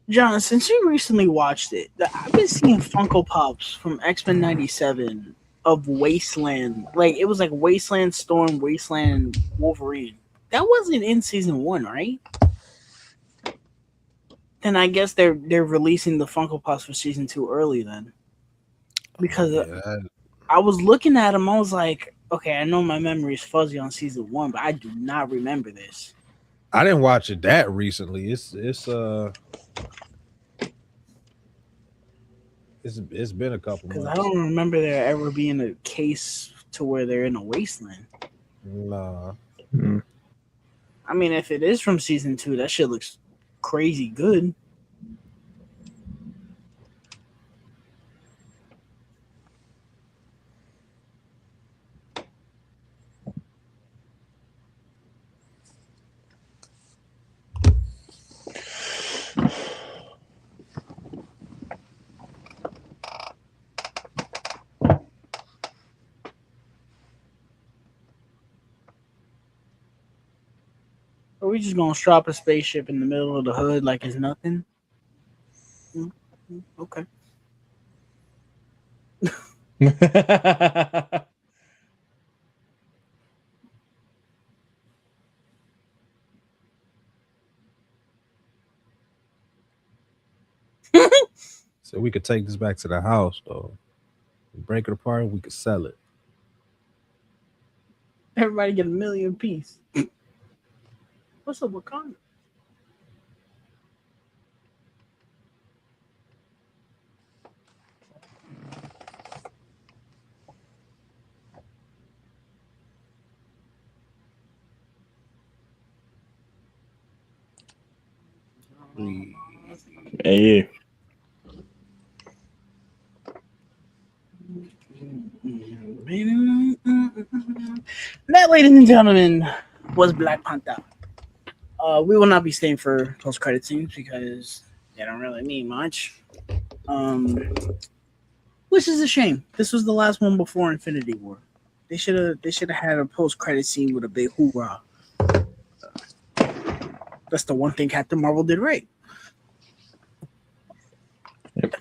John, since you recently watched it, I've been seeing Funko Pops from X-Men 97 of Wasteland. Like, it was like Wasteland Storm, Wasteland Wolverine. That wasn't in season 1, right? Then I guess they're releasing the Funko Pops for season 2 early then. Because Yeah, I was looking at them, I was like, okay, I know my memory is fuzzy on season 1, but I do not remember this. I didn't watch it that recently. It's been a couple Because I months. don't remember there ever being a case to where they're in a wasteland. Nah. I mean, if it is from season 2, that shit looks crazy good. Are we just gonna drop a spaceship in the middle of the hood like it's nothing? Okay. So we could take this back to the house though. Break it apart, we could sell it. Everybody get a million piece. What's up, Wakanda? Hey. That, ladies and gentlemen, was Black Panther. We will not be staying for post credit scenes because they don't really mean much. Which is a shame. This was the last one before Infinity War. They should have had a post credit scene with a big hoorah. That's the one thing Captain Marvel did right. Yep.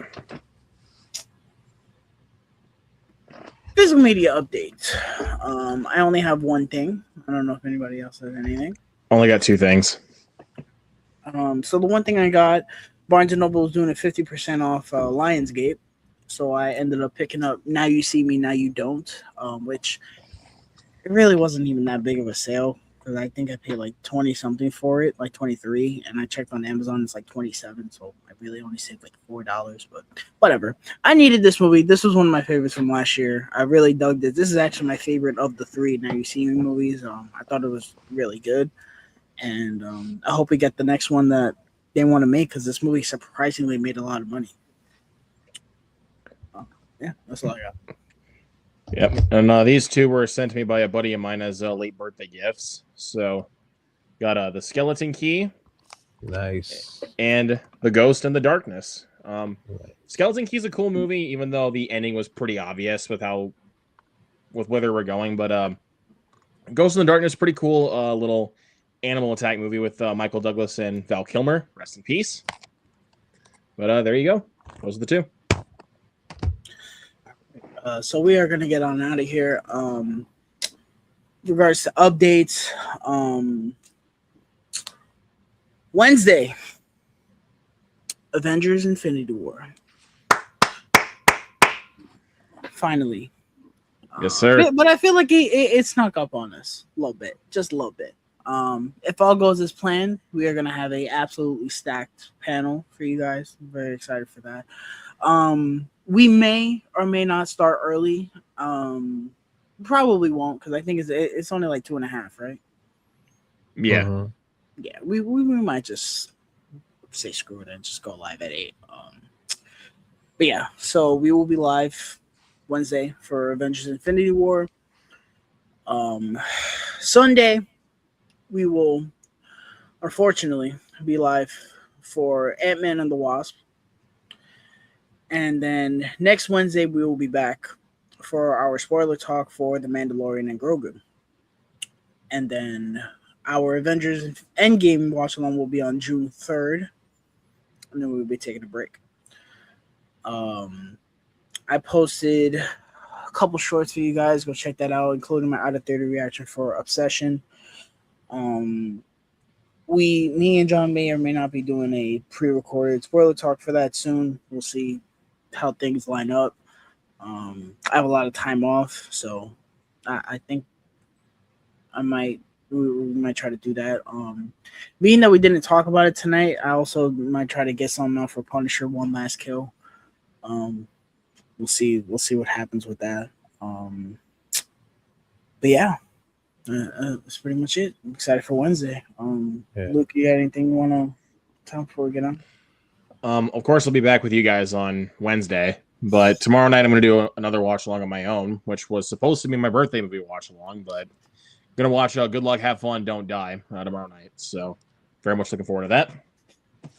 Physical media updates. I only have one thing. I don't know if anybody else has anything. Only got two things. So the one thing I got, Barnes and Noble was doing a 50% off Lionsgate. So I ended up picking up Now You See Me, Now You Don't, which it really wasn't even that big of a sale because I think I paid like 20 something for it, like 23, and I checked on Amazon, it's like 27, so I really only saved like $4, but whatever. I needed this movie. This was one of my favorites from last year. I really dug this. This is actually my favorite of the three Now You See Me movies. I thought it was really good, and I hope we get the next one that they want to make because this movie surprisingly made a lot of money. Yeah, that's all I got. Yep. And these two were sent to me by a buddy of mine as late birthday gifts. So got the Skeleton Key. Nice. And The Ghost in the Darkness. Skeleton Key is a cool movie, even though the ending was pretty obvious with where they were going. But Ghost in the Darkness, pretty cool little animal attack movie with Michael Douglas and Val Kilmer. Rest in peace. But there you go. Those are the two. So we are going to get on out of here. Regards to updates, Wednesday, Avengers Infinity War. Finally. Yes, sir. But I feel like it snuck up on us a little bit, just a little bit. If all goes as planned, we are going to have a absolutely stacked panel for you guys. I'm very excited for that. We may or may not start early. Probably won't because I think it's only like 2.5, right? Yeah. Mhm. Yeah, we might just say screw it and just go live at 8. But yeah, so we will be live Wednesday for Avengers Infinity War. Um, Sunday we will unfortunately be live for Ant-Man and the Wasp. And then next Wednesday we will be back for our spoiler talk for The Mandalorian and Grogu. And then our Avengers Endgame watch along will be on June 3rd. And then we'll be taking a break. I posted a couple shorts for you guys. Go check that out, including my out of theater reaction for Obsession. Um, me and John may or may not be doing a pre-recorded spoiler talk for that soon. We'll see how things line up. I have a lot of time off, so I think I might we might try to do that. Being that we didn't talk about it tonight, I also might try to get something out for Punisher One Last Kill. Um, we'll see what happens with that. But yeah, that's pretty much it. I'm excited for Wednesday. Yeah. Luke, you got anything you want to tell before we get on? Of course, I'll be back with you guys on Wednesday, but tomorrow night I'm going to do another watch along on my own, which was supposed to be my birthday movie watch along, but I'm going to watch Good Luck, Have Fun, Don't Die tomorrow night. So very much looking forward to that.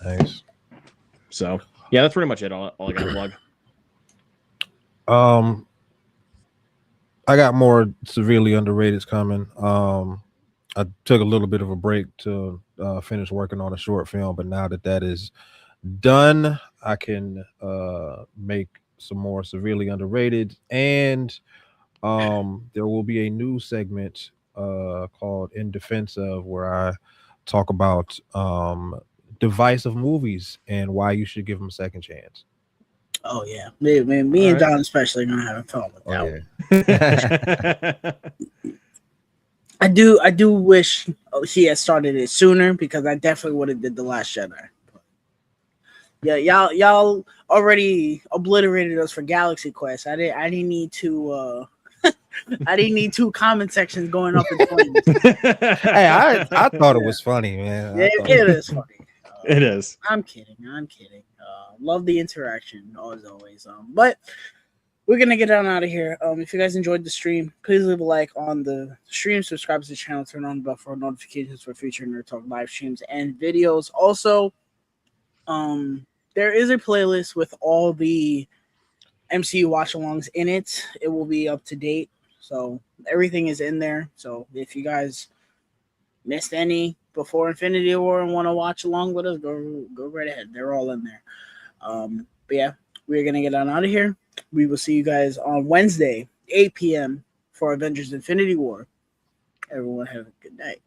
Nice. So yeah, that's pretty much it. All I got to plug. I got more severely underrated coming. I took a little bit of a break to finish working on a short film, but now that is done, I can make some more severely underrated, and there will be a new segment called In Defense of, where I talk about divisive movies and why you should give them a second chance. Oh yeah, me and John especially are gonna have fun with that one. I do wish he had started it sooner because I definitely would have did The Last Jedi. Yeah, y'all already obliterated us for Galaxy Quest. I didn't need to I didn't need 2 comment sections going up in flames. Hey, I thought it was funny, man. It is funny. It is. I'm kidding. Love the interaction as always. But we're gonna get on out of here. If you guys enjoyed the stream, please leave a like on the stream, subscribe to the channel, turn on the bell for notifications for future Nerd Talk live streams and videos. Also, there is a playlist with all the MCU watch-alongs in it. It will be up to date, so everything is in there. So if you guys missed any before Infinity War and want to watch along with us, go right ahead. They're all in there. But yeah, we're gonna get on out of here. We will see you guys on Wednesday, 8 p.m. for Avengers Infinity War. Everyone have a good night.